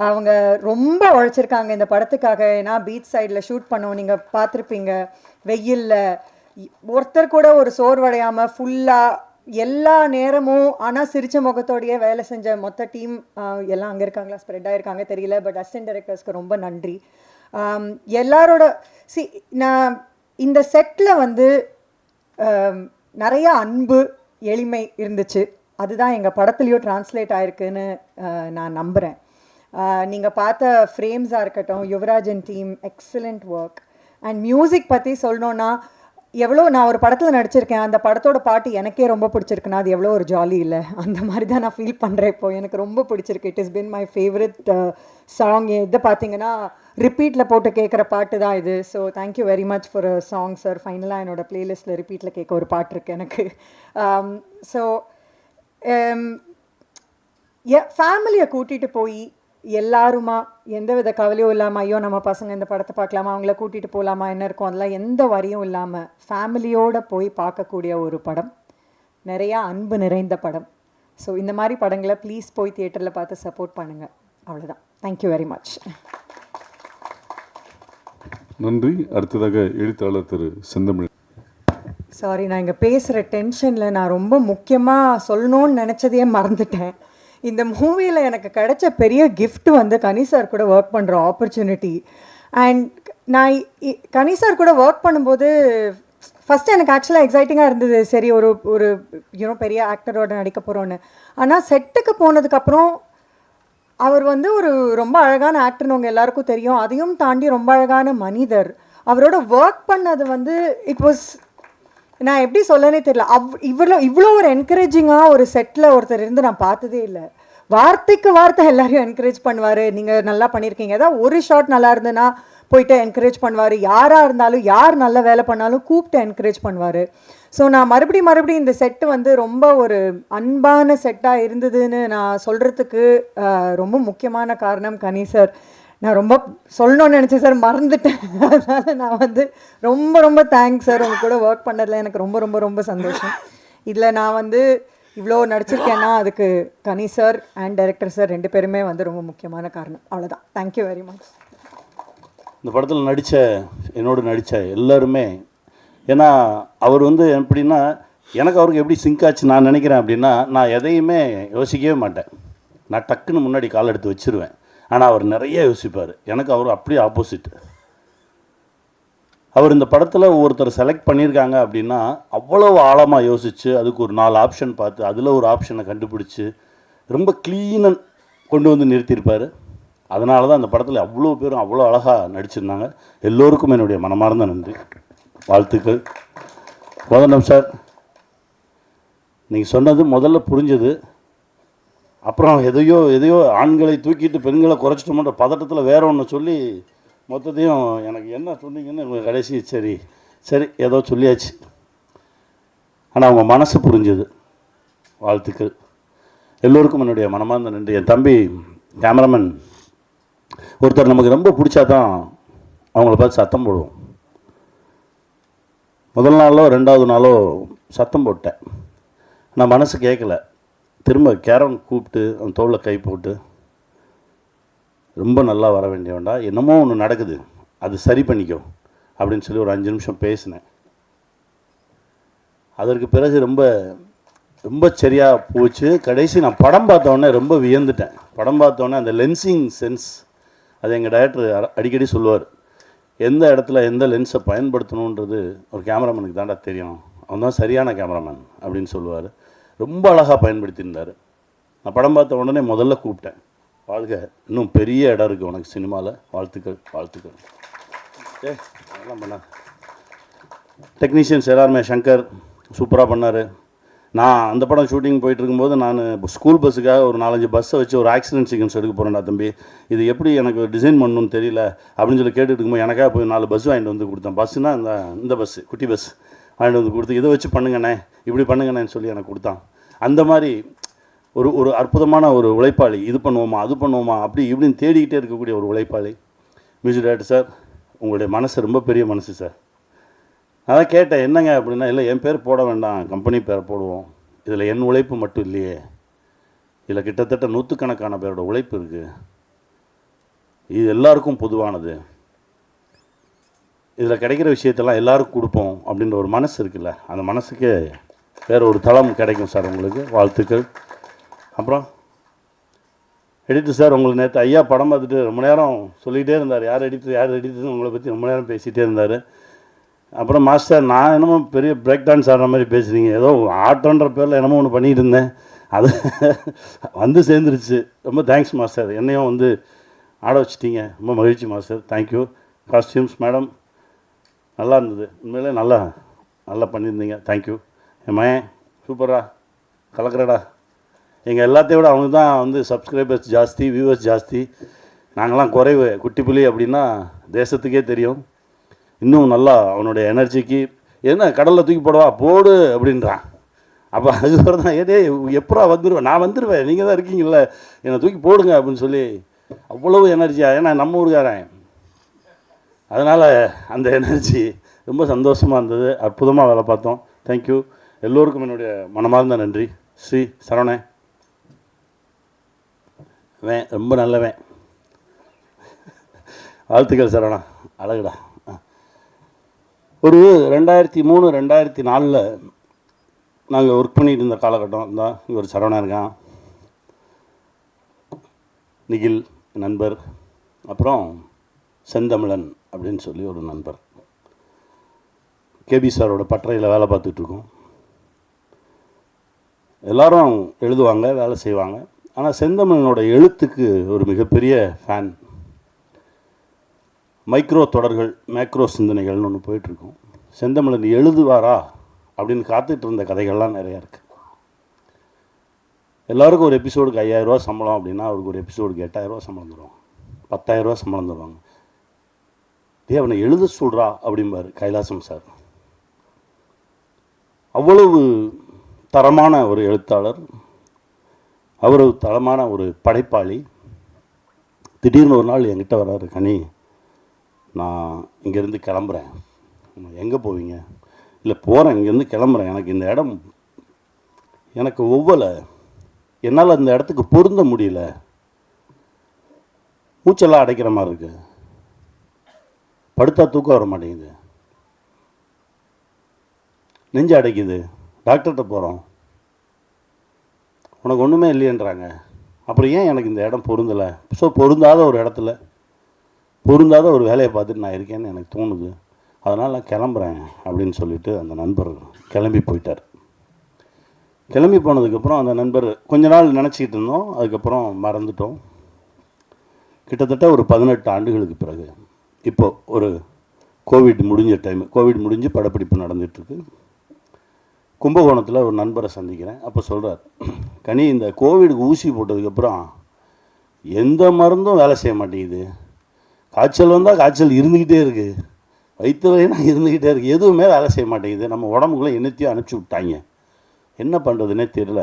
அவங்க ரொம்ப உழைச்சிருக்காங்க இந்த படத்துக்காக. ஏன்னா பீச் சைடில் ஷூட் பண்ணோம், நீங்கள் பார்த்துருப்பீங்க. வெயிலில் ஒருத்தர் கூட ஒரு சோர்வடையாமல் ஃபுல்லாக எல்லா நேரமும் ஆனால் சிரிச்ச முகத்தோடையே வேலை செஞ்ச மொத்த டீம் எல்லாம் அங்கே இருக்காங்களா, ஸ்ப்ரெட் ஆகிருக்காங்க தெரியல. பட் அசிஸ்டன்ட் டைரக்டர்ஸ்க்கு ரொம்ப நன்றி. எல்லாரோட நான் இந்த செட்டில் நிறைய அன்பு, எளிமை இருந்துச்சு. அதுதான் எங்கள் படத்துலேயும் டிரான்ஸ்லேட் ஆகிருக்குன்னு நான் நம்புகிறேன். நீங்கள் பார்த்த ஃப்ரேம்ஸாக இருக்கட்டும், Yuvarajan team excellent work. And music பற்றி சொல்லணுன்னா எவ்வளோ நான் ஒரு படத்தில் நடிச்சிருக்கேன், அந்த படத்தோட பாட்டு எனக்கே ரொம்ப பிடிச்சிருக்குன்னா அது எவ்வளோ ஒரு ஜாலி இல்லை? அந்த மாதிரி தான் நான் ஃபீல் பண்ணுறேன் இப்போ. எனக்கு ரொம்ப பிடிச்சிருக்கு. It is been my favourite song. இதை பார்த்தீங்கன்னா ரிப்பீட்டில் போட்டு கேட்குற பாட்டு தான் இது. So thank you very much for a song sir. ஃபைனலாக என்னோட பிளேலிஸ்ட்டில் ரிப்பீட்டில் கேட்க ஒரு பாட்டு இருக்குது எனக்கு. ஸோ ஃபேமிலியை கூட்டிகிட்டு போய் எல்லாருமா எந்தவித கவலையும் இல்லாமல், ஐயோ நம்ம பசங்க இந்த படத்தை பார்க்கலாமா, அவங்கள கூட்டிகிட்டு போகலாமா, என்ன இருக்கும், அதெல்லாம் எந்த வரியும் இல்லாமல் ஃபேமிலியோடு போய் பார்க்கக்கூடிய ஒரு படம், நிறையா அன்பு நிறைந்த படம். ஸோ இந்த மாதிரி படங்களை ப்ளீஸ் போய் தியேட்டரில் பார்த்து சப்போர்ட் பண்ணுங்கள். அவ்வளோதான். Thank you very much. நன்றி. அடுத்ததாக எழுத்தாளர் திரு செந்தமிழ். சாரி, நான் இங்கே பேசுகிற டென்ஷனில் நான் ரொம்ப முக்கியமாக சொல்லணும்னு நினச்சதையே மறந்துட்டேன். இந்த மூவியில் எனக்கு கிடைச்ச பெரிய கிஃப்ட் வந்து கனி சார் கூட ஒர்க் பண்ணுற ஆப்பர்ச்சுனிட்டி. அண்ட் நான் கனி சார் கூட ஒர்க் பண்ணும்போது ஃபஸ்ட்டு எனக்கு ஆக்சுவலாக எக்ஸைட்டிங்காக இருந்தது. சரி, ஒரு பெரிய ஆக்டரோட நடிக்க போகிறோன்னு. ஆனால் செட்டுக்கு போனதுக்கப்புறம் அவர் வந்து ஒரு ரொம்ப அழகான ஆக்டர்னு உங்கள் எல்லாருக்கும் தெரியும். அதையும் தாண்டி ரொம்ப அழகான மனிதர். அவரோட ஒர்க் பண்ணது வந்து இட் வாஸ், நான் எப்படி சொல்லனே தெரியல. இவ்வளோ ஒரு என்கரேஜிங்காக ஒரு செட்டில் ஒருத்தர் இருந்து நான் பார்த்ததே இல்லை. வார்த்தைக்கு வார்த்தை எல்லாரையும் என்கரேஜ் பண்ணுவார். நீங்கள் நல்லா பண்ணியிருக்கீங்க, ஏதாவது ஒரு ஷாட் நல்லா இருந்ததுன்னா போயிட்டு என்கரேஜ் பண்ணுவார். யாராக இருந்தாலும், யார் நல்ல வேலை பண்ணாலும் கூப்பிட்டு என்கரேஜ் பண்ணுவார். ஸோ நான் மறுபடியும் இந்த செட்டு வந்து ரொம்ப ஒரு அன்பான செட்டாக இருந்ததுன்னு நான் சொல்கிறதுக்கு ரொம்ப முக்கியமான காரணம் கனி சார். நான் ரொம்ப சொல்லணும்னு நினச்சேன் சார், மறந்துட்டேன். அதனால் நான் வந்து ரொம்ப தேங்க்ஸ் சார். உங்கள் கூட ஒர்க் பண்ணதில் எனக்கு ரொம்ப சந்தோஷம். இதில் நான் வந்து இவ்வளோ நடிச்சிருக்கேன்னா அதுக்கு கனி சார் அண்ட் டைரக்டர் சார் 2 பேருமே வந்து ரொம்ப முக்கியமான காரணம். அவ்வளோதான். Thank you very much. இந்த படத்தில் என்னோடு நடித்த எல்லாருமே, ஏன்னா அவர் வந்து எப்படின்னா, எனக்கு அவருக்கு எப்படி சிங்க் ஆச்சு நான் நினைக்கிறேன் அப்படின்னா, நான் எதையுமே யோசிக்கவே மாட்டேன். நான் டக்குன்னு முன்னாடி கால் எடுத்து வச்சுருவேன். ஆனால் அவர் நிறைய யோசிப்பார். எனக்கு அவர் அப்படியே ஆப்போசிட். அவர் இந்த படத்தில் ஒருத்தர் செலக்ட் பண்ணியிருக்காங்க அப்படின்னா அவ்வளோ ஆழமாக யோசித்து அதுக்கு ஒரு 4 ஆப்ஷன் பார்த்து அதில் ஒரு ஆப்ஷனை கண்டுபிடிச்சி ரொம்ப க்ளீனாக கொண்டு வந்து நிறுத்தியிருப்பார். அதனால தான் அந்த படத்தில் அவ்வளோ பேரும் அவ்வளோ அழகாக நடிச்சிருந்தாங்க. எல்லோருக்கும் என்னுடைய மனமார்ந்த நன்றி, வாழ்த்துக்கள். கோதண்டம் சார், நீங்கள் சொன்னது முதல்ல புரிஞ்சது. அப்புறம் எதையோ ஆண்களை தூக்கிட்டு பெண்களை குறைச்சிட்டோம்ன்ற பதட்டத்தில் வேற ஒன்று சொல்லி மொத்தத்தையும் எனக்கு என்ன சொன்னீங்கன்னு கடைசி சரி ஏதோ சொல்லியாச்சு. ஆனால் அவங்க மனசு புரிஞ்சது. வாழ்த்துக்கள். எல்லோருக்கும் என்னுடைய மனமார்ந்த நன்றி. என் தம்பி கேமராமேன் ஒருத்தர் நமக்கு ரொம்ப பிடிச்சா தான் அவங்கள பார்த்து சத்தம் போடுவோம். முதல் நாளோ 2வது நாளோ சத்தம் போட்டேன். நான் மனசு கேட்கல. திரும்ப கேரவன் கூப்பிட்டு அவன் தோளில் கை போட்டு, ரொம்ப நல்லா வர வேண்டியவன்டா, என்னமோ ஒன்று நடக்குது, அது சரி பண்ணிக்கோ அப்படின்னு சொல்லி ஒரு 5 நிமிஷம் பேசினேன். அதற்கு பிறகு ரொம்ப சரியாக போச்சு. கடைசி நான் படம் பார்த்தோன்னே ரொம்ப வியந்துட்டேன். படம் பார்த்தோன்னே அந்த லென்சிங் சென்ஸ், அது எங்கள் டைரக்டர் அடிக்கடி சொல்லுவார். எந்த இடத்துல எந்த லென்ஸை பயன்படுத்தணுன்றது ஒரு கேமராமேனுக்கு தாண்டா தெரியும், அவன் தான் சரியான கேமராமேன் அப்படின்னு சொல்லுவார். ரொம்ப அழகாக பயன்படுத்தியிருந்தார். நான் படம் பார்த்த உடனே முதல்ல கூப்பிட்டேன், வாழ்க, இன்னும் பெரிய இடம் இருக்குது உனக்கு சினிமாவில், வாழ்த்துக்கள். அதெல்லாம் பண்ண டெக்னீஷியன்ஸ் எல்லாருமே, சங்கர் சூப்பராக பண்ணார். நான் அந்த படம் ஷூட்டிங் போயிட்டு இருக்கும்போது நான் ஸ்கூல் பஸ்ஸுக்காக ஒரு 4-5 பஸ்ஸை வச்சு ஒரு ஆக்சிடென்ட் சீக்வன்ஸ் எடுக்க போகிறேன்டா தம்பி, இது எப்படி எனக்கு டிசைன் பண்ணணும்னு தெரியல அப்படின்னு சொல்லி கேட்டுட்டு இருக்கும்போது எனக்காக போய் 4 பஸ் வாங்கிட்டு வந்து கொடுத்தேன். பஸ்ஸுனா இந்த பஸ்ஸு, குட்டி பஸ் வாங்கிட்டு வந்து கொடுத்து, இதை வச்சு பண்ணுங்கண்ணே, இப்படி பண்ணுங்கண்ணேன்னு சொல்லி எனக்கு கொடுத்தான். அந்த மாதிரி ஒரு அற்புதமான ஒரு உழைப்பாளி. இது பண்ணுவோமா அது பண்ணுவோமா அப்படி இப்படின்னு தேடிக்கிட்டே இருக்கக்கூடிய ஒரு உழைப்பாளி. மியூசிக் டைரக்டர் சார், உங்களுடைய மனசு ரொம்ப பெரிய மனசு சார். அதான் கேட்டேன், என்னங்க அப்படின்னா, இல்லை என் பேர் போட வேண்டாம், கம்பெனி பேரை போடுவோம், இதில் என் உழைப்பு மட்டும் இல்லையே, இதில் கிட்டத்தட்ட 100கணக்கான பேரோட உழைப்பு இருக்குது, இது எல்லாருக்கும் பொதுவானது, இதில் கிடைக்கிற விஷயத்தெல்லாம் எல்லாருக்கும் கொடுப்போம் அப்படின்ற ஒரு மனசு இருக்குல்ல, அந்த மனசுக்கு வேறு ஒரு தளம் கிடைக்கும் சார். உங்களுக்கு வாழ்த்துக்கள். அப்புறம் எடிட்டர் சார், உங்களுக்கு நேற்று ஐயா படம் பார்த்துட்டு ரொம்ப நேரம் சொல்லிகிட்டே இருந்தார், யார் எடிட்டர்னு உங்களை பற்றி ரொம்ப நேரம் பேசிகிட்டே இருந்தார். அப்புறம் மாஸ்டர், நான் என்னமோ பெரிய பிரேக் டான்ஸ் ஆடுற மாதிரி பேசுகிறீங்க, ஏதோ ஆட்டோன்ற பேரில் என்னமோ ஒன்று பண்ணிகிட்டு இருந்தேன், அது வந்து சேர்ந்துருச்சு. ரொம்ப தேங்க்ஸ் மாஸ்டர், என்னையும் வந்து ஆட வச்சிட்டிங்க, ரொம்ப மகிழ்ச்சி மாஸ்டர், தேங்க்யூ. காஸ்டியூம்ஸ் மேடம் நல்லா இருந்தது, உண்மையிலே நல்லா நல்லா பண்ணியிருந்தீங்க, தேங்க்யூ. என் மயன் சூப்பரா கலக்கிறடா. எங்கள் எல்லாத்தையும் விட அவங்க தான் வந்து சப்ஸ்கிரைபர்ஸ் ஜாஸ்தி, வியூவர்ஸ் ஜாஸ்தி. நாங்களாம் குறைவு, குட்டி புலி அப்படின்னா தேசத்துக்கே தெரியும். இன்னும் நல்லா அவனுடைய எனர்ஜிக்கு என்ன கடலில் தூக்கி போடவா போடு அப்படின்றான். அப்போ அதுக்கப்புறம் தான் ஏதே எப்படா வந்துடுவேன், நான் வந்துடுவேன், நீங்கள் தான் இருக்கீங்கள, என்னை தூக்கி போடுங்க அப்படின்னு சொல்லி அவ்வளவு எனர்ஜியாக. ஏன்னா நம்ம ஊருக்காரன், அதனால் அந்த எனர்ஜி ரொம்ப சந்தோஷமாக இருந்தது. அற்புதமாக வேலை பார்த்தோம். தேங்க்யூ. எல்லோருக்கும் என்னுடைய மனமார்ந்த நன்றி. ஸ்ரீ சரவணன் ரொம்ப நல்லவன். வாழ்த்துக்கள் சரவணா, அழகுடா. ஒரு 2003 2004 நாங்கள் ஒர்க் பண்ணிட்டு இருந்த காலகட்டம் தான். இங்கே ஒரு சரவணா இருக்கான், நிகில் நண்பர், அப்புறம் செந்தமிழன் அப்படின்னு சொல்லி ஒரு நண்பர். கேபி சாரோட பட்டறையில் வேலை பார்த்துட்ருக்கோம். எல்லோரும் எழுதுவாங்க, வேலை செய்வாங்க. ஆனால் செந்தமிழனோட எழுத்துக்கு ஒரு மிகப்பெரிய ஃபேன். மைக்ரோ தொடர்கள், மேக்ரோ சிந்தனைகள்னு ஒன்று போயிட்டுருக்கோம். செந்தமிழன் எழுதுவாரா அப்படின்னு காத்துட்டு இருந்த கதைகள்லாம் நிறையா இருக்குது. எல்லாருக்கும் ஒரு எபிசோடுக்கு 5000 ரூபா சம்பளம் அப்படின்னா அவருக்கு ஒரு எபிசோடுக்கு 8000 ரூபா சம்பளம் தருவாங்க, 10,000 ரூபா சம்பளம் தருவாங்க. அவனை எழுத சொல்கிறா அப்படிம்பார் கைலாசம் சார். அவ்வளவு தரமான ஒரு எழுத்தாளர், அவ்வளவு தரமான ஒரு படைப்பாளி. திடீர்னு ஒரு நாள் என்கிட்ட வர்றாரு, கனி நான் இங்கேருந்து கிளம்புறேன். எங்கே போவீங்க? இல்லை போகிறேன், இங்கேருந்து கிளம்புறேன், எனக்கு இந்த இடம் எனக்கு ஒவ்வொலை, என்னால் அந்த இடத்துக்கு பொருந்த முடியல, மூச்செல்லாம் அடைக்கிற மாதிரி இருக்குது, படுத்தா தூக்கம் வர மாட்டேங்குது, நெஞ்சு அடைக்குது, டாக்டர்கிட்ட போகிறோம், உனக்கு ஒன்றுமே இல்லையன்றாங்க. அப்புறம் ஏன் எனக்கு இந்த இடம் பொருந்தலை? ஸோ பொருந்தாத ஒரு இடத்துல பொருந்தாத ஒரு வேலையை பார்த்துட்டு நான் இருக்கேன்னு எனக்கு தோணுது, அதனால் நான் கிளம்புறேன் அப்படின்னு சொல்லிட்டு அந்த நண்பர் கிளம்பி போயிட்டார். கிளம்பி போனதுக்கப்புறம் அந்த நண்பர் கொஞ்ச நாள் நினச்சிக்கிட்டு இருந்தோம், அதுக்கப்புறம் மறந்துட்டோம். கிட்டத்தட்ட ஒரு 18 ஆண்டுகளுக்கு பிறகு இப்போது ஒரு கோவிட் முடிஞ்ச டைம், கோவிட் முடிஞ்சு படப்பிடிப்பு நடந்துகிட்ருக்கு. கும்பகோணத்தில் ஒரு நண்பரை சந்திக்கிறேன். அப்போ சொல்கிறார், கனி இந்த கோவிடுக்கு ஊசி போட்டதுக்கப்புறம் எந்த மருந்தும் வேலை செய்ய மாட்டேங்குது, காய்ச்சல் வந்தால் காய்ச்சல் இருந்துக்கிட்டே இருக்குது, வயிற்று வலினா இருந்துக்கிட்டே இருக்குது, எதுவுமே வேலை செய்ய மாட்டேங்குது, நம்ம உடம்புக்குள்ளே என்னத்தையும் அனுப்பிச்சி விட்டாங்க, என்ன பண்ணுறதுனே தெரியல,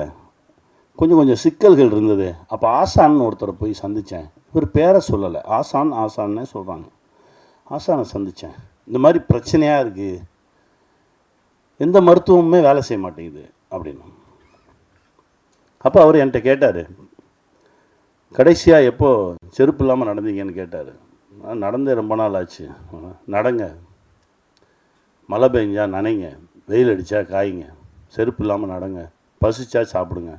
கொஞ்சம் கொஞ்சம் சிக்கல்கள் இருந்தது. அப்போ ஆசான்னு ஒருத்தரை போய் சந்தித்தேன். இவர் பேரை சொல்லலை, ஆசான்னே சொல்கிறாங்க. ஆசானை சந்தித்தேன், இந்த மாதிரி பிரச்சனையாக இருக்குது, எந்த மருத்துவமுமே வேலை செய்ய மாட்டேங்குது அப்படின்னு. அப்போ அவர் என்கிட்ட கேட்டார், கடைசியாக எப்போ செருப்பு இல்லாமல் நடந்தீங்கன்னு கேட்டார். நடந்தே ரொம்ப நாள் ஆச்சு. நடங்க, மழை பெஞ்சா நனைங்க, வெயில் அடித்தா காய்ங்க, செருப்பு இல்லாமல் நடங்க, பசிச்சா சாப்பிடுங்க,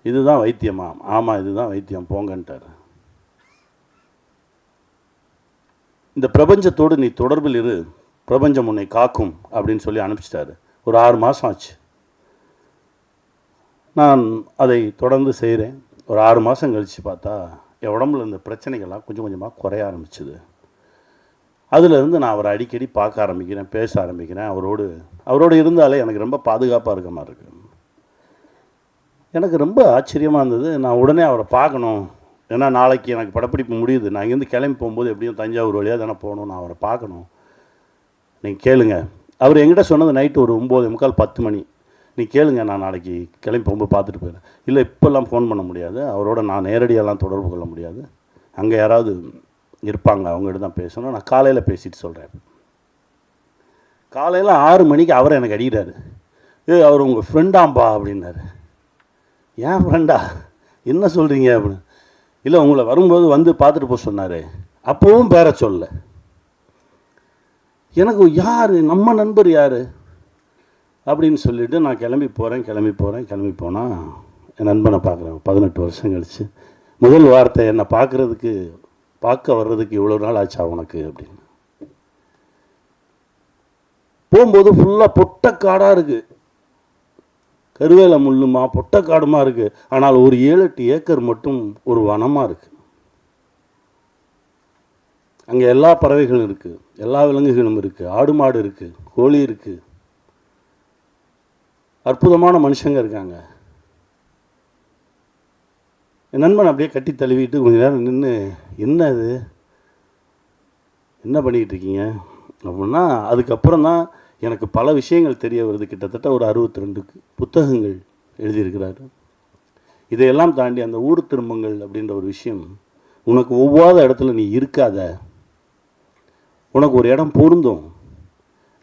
இதுதான் வைத்தியமா? ஆமாம், இதுதான் வைத்தியம், போங்கன்ட்டார். இந்த பிரபஞ்சத்தோடு நீ தொடர்பில் இரு, பிரபஞ்சம் உன்னை காக்கும் அப்படின்னு சொல்லி அனுப்பிச்சிட்டாரு. ஒரு 6 மாதம் ஆச்சு. நான் அதை தொடர்ந்து செய்கிறேன். ஒரு 6 மாதம் கழித்து பார்த்தா என் உடம்புல இருந்த பிரச்சனைகள்லாம் கொஞ்சம் கொஞ்சமாக குறைய ஆரம்பிச்சுது. அதிலிருந்து நான் அவரை அடிக்கடி பார்க்க ஆரம்பிக்கிறேன், பேச ஆரம்பிக்கிறேன். அவரோடு இருந்தாலே எனக்கு ரொம்ப பாதுகாப்பாக இருக்க மாதிரி இருக்குது. எனக்கு ரொம்ப ஆச்சரியமாக இருந்தது. நான் உடனே அவரை பார்க்கணும், ஏன்னா நாளைக்கு எனக்கு படப்பிடிப்பு முடியுது, நான் இங்கேருந்து கிளம்பி போகும்போது எப்படியும் தஞ்சாவூர் வழியாக தானே போகணும், நான் அவரை பார்க்கணும். நீங்கள் கேளுங்க, அவர் என்கிட்ட சொன்னது நைட்டு ஒரு 9:45 10 மணி. நீ கேளுங்க, நான் நாளைக்கு கிளம்பி போகும்போது பார்த்துட்டு போயிடுறேன். இல்லை இப்போல்லாம் ஃபோன் பண்ண முடியாது, அவரோட நான் நேரடியாலாம் தொடர்பு கொள்ள முடியாது, அங்கே யாராவது இருப்பாங்க, அவங்ககிட்ட தான் பேசணும், நான் காலையில் பேசிட்டு சொல்கிறேன். காலையில் 6 மணிக்கு அவரை எனக்கு அடிக்கிறாரு. அவர் உங்கள் ஃப்ரெண்டாம்பா அப்படின்னாரு. ஏன் ஃப்ரெண்டா, என்ன சொல்கிறீங்க அப்படின்னு. இல்லை உங்களை வரும்போது வந்து பார்த்துட்டு போக சொன்னார், அப்போவும் பேரை சொல்ல. எனக்கு யார் நம்ம நண்பர் யார் அப்படின்னு சொல்லிவிட்டு நான் கிளம்பி போனால் என் நண்பனை பார்க்குறேன். 18 வருஷம் கழிச்சு முதல் வார்த்தை, என்னை பார்க்க வர்றதுக்கு இவ்வளோ நாள் ஆச்சா உனக்கு அப்படின்னு. போகும்போது ஃபுல்லாக பொட்டக்காடாக இருக்குது, கருவேல முள்ளுமா பொட்டக்காடுமா இருக்குது. ஆனால் ஒரு 7-8 ஏக்கர் மட்டும் ஒரு வனமாக இருக்குது. அங்கே எல்லா பறவைகளும் இருக்குது, எல்லா விலங்குகளும் இருக்குது, ஆடு மாடு இருக்குது, கோழி இருக்குது, அற்புதமான மனுஷங்க இருக்காங்க. என் நண்பன் அப்படியே கட்டி தழுவிட்டு கொஞ்ச நேரம் நின்று, என்ன இது, என்ன பண்ணிக்கிட்டு இருக்கீங்க அப்படின்னா, அதுக்கப்புறம் தான் எனக்கு பல விஷயங்கள் தெரிய வருது. கிட்டத்தட்ட ஒரு 62 புத்தகங்கள் எழுதியிருக்கிறாரு. இதையெல்லாம் தாண்டி அந்த ஊர் திரும்பங்கள் அப்படின்ற ஒரு விஷயம், உனக்கு ஒவ்வாத இடத்துல நீ இருக்காத, உனக்கு ஒரு இடம் பொருந்தும்,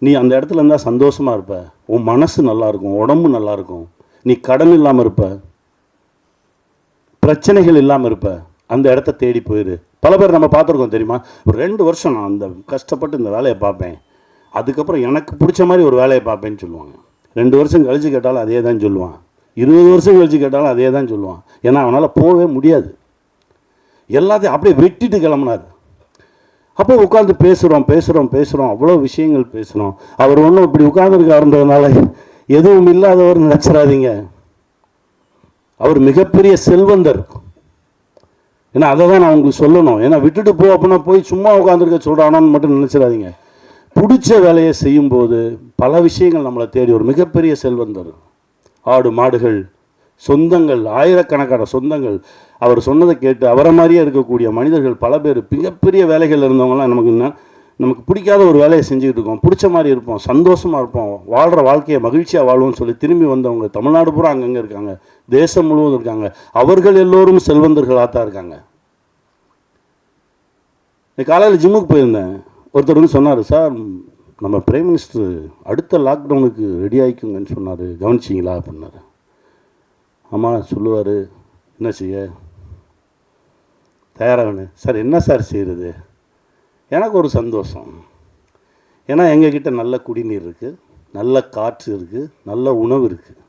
நீ அந்த இடத்துல இருந்தால் சந்தோஷமாக இருப்ப, உன் மனசு நல்லாயிருக்கும், உடம்பு நல்லாயிருக்கும், நீ கடன் இல்லாமல் இருப்ப, பிரச்சனைகள் இல்லாமல் இருப்ப, அந்த இடத்த தேடி போயிரு. பல பேர் நம்ம பார்த்துருக்கோம் தெரியுமா, ஒரு 2 வருஷம் நான் அந்த கஷ்டப்பட்டு இந்த வேலையை பார்ப்பேன், அதுக்கப்புறம் எனக்கு பிடிச்ச மாதிரி ஒரு வேலையை பார்ப்பேன்னு சொல்லுவாங்க. 2 வருஷம் கழித்து கேட்டாலும் அதே தான் சொல்லுவான், 20 வருஷம் கழித்து கேட்டாலும் அதே தான் சொல்லுவான். ஏன்னா அவனால் போகவே முடியாது, எல்லாத்தையும் அப்படியே வெட்டிட்டு கிளம்புனார். அப்போ உட்காந்து பேசுகிறோம், அவ்வளோ விஷயங்கள் பேசுகிறோம். அவர் ஒன்றும் இப்படி உட்கார்ந்துருக்காருன்றதுனால எதுவும் இல்லாதவர் நினச்சிடாதீங்க. அவர் மிகப்பெரிய செல்வந்தர். ஏன்னா அதை தான் நான் உங்களுக்கு சொல்லணும். ஏன்னா விட்டுட்டு போ அப்படின்னா போய் சும்மா உட்காந்துருக்க சொல்கிறானோன்னு மட்டும் நினச்சிடாதீங்க. பிடிச்ச வேலையை செய்யும்போது பல விஷயங்கள் நம்மளை தேடி ஒரு மிகப்பெரிய செல்வந்தர். ஆடு மாடுகள், சொந்தங்கள், ஆயிரக்கணக்கான சொந்தங்கள். அவர் சொன்னதை கேட்டு அவரை மாதிரியே இருக்கக்கூடிய மனிதர்கள் பல பேர், மிகப்பெரிய வேலைகள் இருந்தவங்களாம் நமக்கு பிடிக்காத ஒரு வேலையை செஞ்சுக்கிட்டு இருக்கோம், பிடிச்ச மாதிரி இருப்போம், சந்தோஷமாக இருப்போம், வாழ்கிற வாழ்க்கையை மகிழ்ச்சியாக வாழ்வோம்னு சொல்லி திரும்பி வந்தவங்க தமிழ்நாடு பூரா அங்கங்கே இருக்காங்க, தேசம் முழுவதும் இருக்காங்க. அவர்கள் எல்லோரும் செல்வந்தர்களாக தான் இருக்காங்க. காலையில் ஜிம்முக்கு போயிருந்தேன். ஒருத்தர் வந்து சொன்னார், சார் நம்ம பிரைம் மினிஸ்டர் அடுத்த லாக்டவுனுக்கு ரெடி ஆகிக்குங்கன்னு சொன்னார், கவனிச்சிங்களா அப்படின்னாரு. ஆமாம் சொல்லுவார், என்ன செய்ய தயாராகணும் சார். என்ன சார் செய்கிறது? எனக்கு ஒரு சந்தோஷம். ஏன்னா எங்ககிட்ட நல்ல குடிநீர் இருக்குது, நல்ல காற்று இருக்குது, நல்ல உணவு இருக்குது.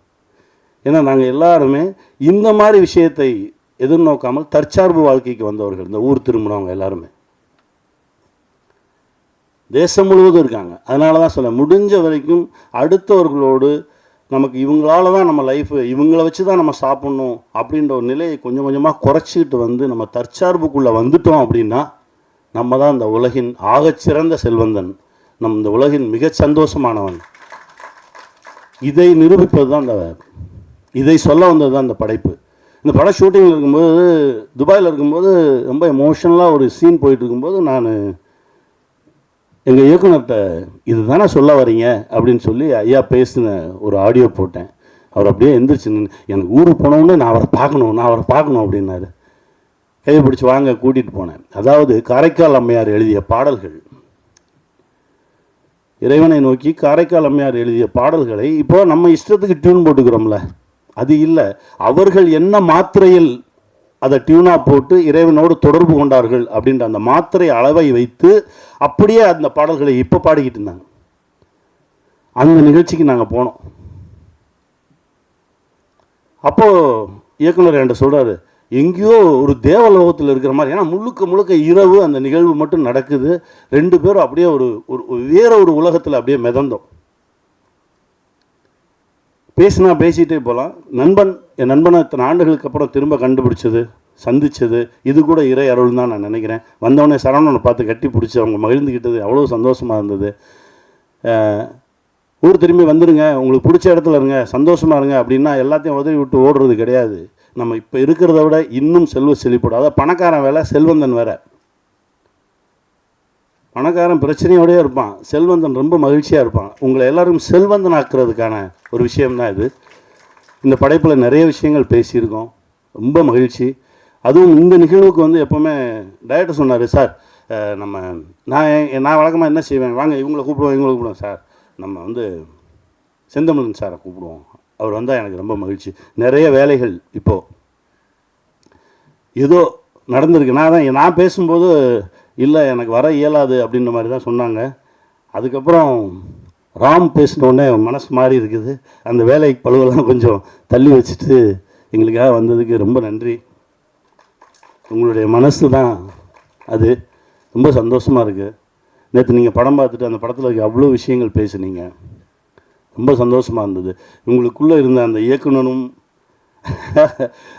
ஏன்னா நாங்கள் எல்லாருமே இந்த மாதிரி விஷயத்தை எதிர்நோக்காமல் தற்சார்பு வாழ்க்கைக்கு வந்தவர்கள். இந்த ஊர் திரும்பினவங்க எல்லாருமே தேசம் முழுவதும் இருக்காங்க. அதனால தான் சொல்ல, முடிஞ்ச வரைக்கும் அடுத்தவர்களோடு நமக்கு இவங்களால தான் நம்ம லைஃபு, இவங்கள வச்சு தான் நம்ம சாப்பிட்ணும் அப்படின்ற ஒரு நிலையை கொஞ்சம் கொஞ்சமாக குறைச்சிக்கிட்டு வந்து நம்ம தற்சார்புக்குள்ளே வந்துட்டோம் அப்படின்னா நம்ம தான் இந்த உலகின் ஆகச்சிறந்த செல்வந்தன், இந்த உலகின் மிக சந்தோஷமானவன். இதை நிரூபிப்பது தான் இதை சொல்ல வந்தது தான் இந்த படைப்பு. இந்த படம் ஷூட்டிங்கில் இருக்கும்போது, துபாயில் இருக்கும்போது ரொம்ப எமோஷனலாக ஒரு சீன் போயிட்டு இருக்கும்போது நான் எங்கள் இயக்குனர்கிட்ட இது தானே சொல்ல வரீங்க அப்படின்னு சொல்லி ஐயா பேசின ஒரு ஆடியோ போட்டேன். அவர் அப்படியே எந்திரிச்சு, எனக்கு ஊருக்கு போனோன்னு நான் அவரை பார்க்கணும் அப்படின்னாரு. கையை பிடிச்சி வாங்க கூட்டிகிட்டு போனேன். அதாவது காரைக்கால் அம்மையார் எழுதிய பாடல்கள், இறைவனை நோக்கி காரைக்கால் அம்மையார் எழுதிய பாடல்களை இப்போ நம்ம இஷ்டத்துக்கு டியூன் போட்டுக்கிறோம்ல, அது இல்லை. அவர்கள் என்ன மாத்திரையில் அதை டியூனாக போட்டு இறைவனோடு தொடர்பு கொண்டார்கள் அப்படின்ற அந்த மாத்திரை அளவை வைத்து அப்படியே அந்த பாடல்களை இப்போ பாடிக்கிட்டு இருந்தாங்க. அந்த நிகழ்ச்சிக்கு நாங்கள் போனோம். அப்போது இயக்குனர் என்கிட்ட சொல்கிறாரு, எங்கேயோ ஒரு தேவலோகத்தில் இருக்கிற மாதிரி. ஏன்னா முழுக்க முழுக்க இரவு அந்த நிகழ்வு மட்டும் நடக்குது. 2 பேரும் அப்படியே ஒரு வேற ஒரு உலகத்தில் அப்படியே மிதந்தோம். பேசிகிட்டே போகலாம். என் நண்பனை இத்தனை ஆண்டுகளுக்கு அப்புறம் திரும்ப கண்டுபிடிச்சது, சந்தித்தது, இது கூட இறை அருள் தான் நான் நினைக்கிறேன். வந்தவொடனே சரவணனை பார்த்து கட்டி பிடிச்சி அவங்க மகிழ்ந்துக்கிட்டது அவ்வளோ சந்தோஷமாக இருந்தது. ஊர் திரும்பி வந்துடுங்க, உங்களுக்கு பிடிச்ச இடத்துல இருங்க, சந்தோஷமாக இருங்க அப்படின்னா எல்லாத்தையும் உதவி விட்டு ஓடுறது கிடையாது. நம்ம இப்போ இருக்கிறத விட இன்னும் செல்வ செழிப்போட, அதாவது பணக்காரன் வேலை, செல்வந்தன் வேற. பணக்காரன் பிரச்சனையோடய இருப்பான், செல்வந்தன் ரொம்ப மகிழ்ச்சியாக இருப்பான். உங்களை எல்லாரும் செல்வந்தன் ஆக்குறதுக்கான ஒரு விஷயம்தான் இது. இந்த படைப்பில் நிறைய விஷயங்கள் பேசியிருக்கோம், ரொம்ப மகிழ்ச்சி. அதுவும் இந்த நிகழ்வுக்கு வந்து எப்போவுமே டைரக்டர் சொன்னார், சார் நான் வழக்கமாக என்ன செய்வேன், வாங்க இவங்களை கூப்பிடுவோம் சார், நம்ம வந்து செந்தமிழன் சாரை கூப்பிடுவோம், அவர் வந்தால் எனக்கு ரொம்ப மகிழ்ச்சி. நிறைய வேலைகள் இப்போது ஏதோ நடந்திருக்கு. நான் பேசும்போது இல்லை எனக்கு வர இயலாது அப்படின்ற மாதிரி தான் சொன்னாங்க. அதுக்கப்புறம் ராம் பேசினோடனே மனசு மாறி இருக்குது. அந்த வேலை பழுவெல்லாம் கொஞ்சம் தள்ளி வச்சுட்டு எங்களுக்காக வந்ததுக்கு ரொம்ப நன்றி. உங்களுடைய மனசு தான் அது, ரொம்ப சந்தோஷமாக இருக்குது. நேற்று நீங்கள் படம் பார்த்துட்டு அந்த படத்தில் இருக்க அவ்வளோ விஷயங்கள் பேசுனீங்க, ரொம்ப சந்தோஷமாக இருந்தது. உங்களுக்குள்ளே இருந்த அந்த இயக்குனரும்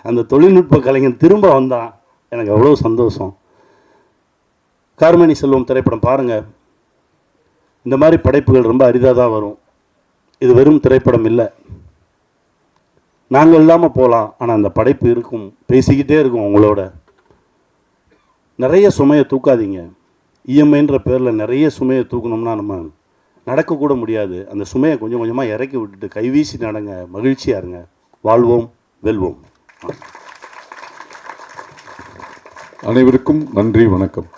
அந்த தொழில்நுட்ப கலைஞன் திரும்ப வந்தான், எனக்கு அவ்வளோ சந்தோஷம். கார்மேனி செல்வம் திரைப்படம் பாருங்கள். இந்த மாதிரி படைப்புகள் ரொம்ப அரிதாக தான் வரும். இது வெறும் திரைப்படம் இல்லை, நாங்கள் இல்லாமல் போகலாம், ஆனால் அந்த படைப்பு இருக்கும், பேசிக்கிட்டே இருக்கும் உங்களோட. நிறைய சுமையை தூக்காதீங்க. இஎம்ஐன்ற பேரில் நிறைய சுமையை தூக்கணும்னா நம்ம நடக்கக்கூட முடியாது. அந்த சுமையை கொஞ்சம் கொஞ்சமாக இறக்கி விட்டுட்டு கைவீசி நடங்க, மகிழ்ச்சியாக இருங்க. வாழ்வோம், வெல்வோம். அனைவருக்கும் நன்றி, வணக்கம்.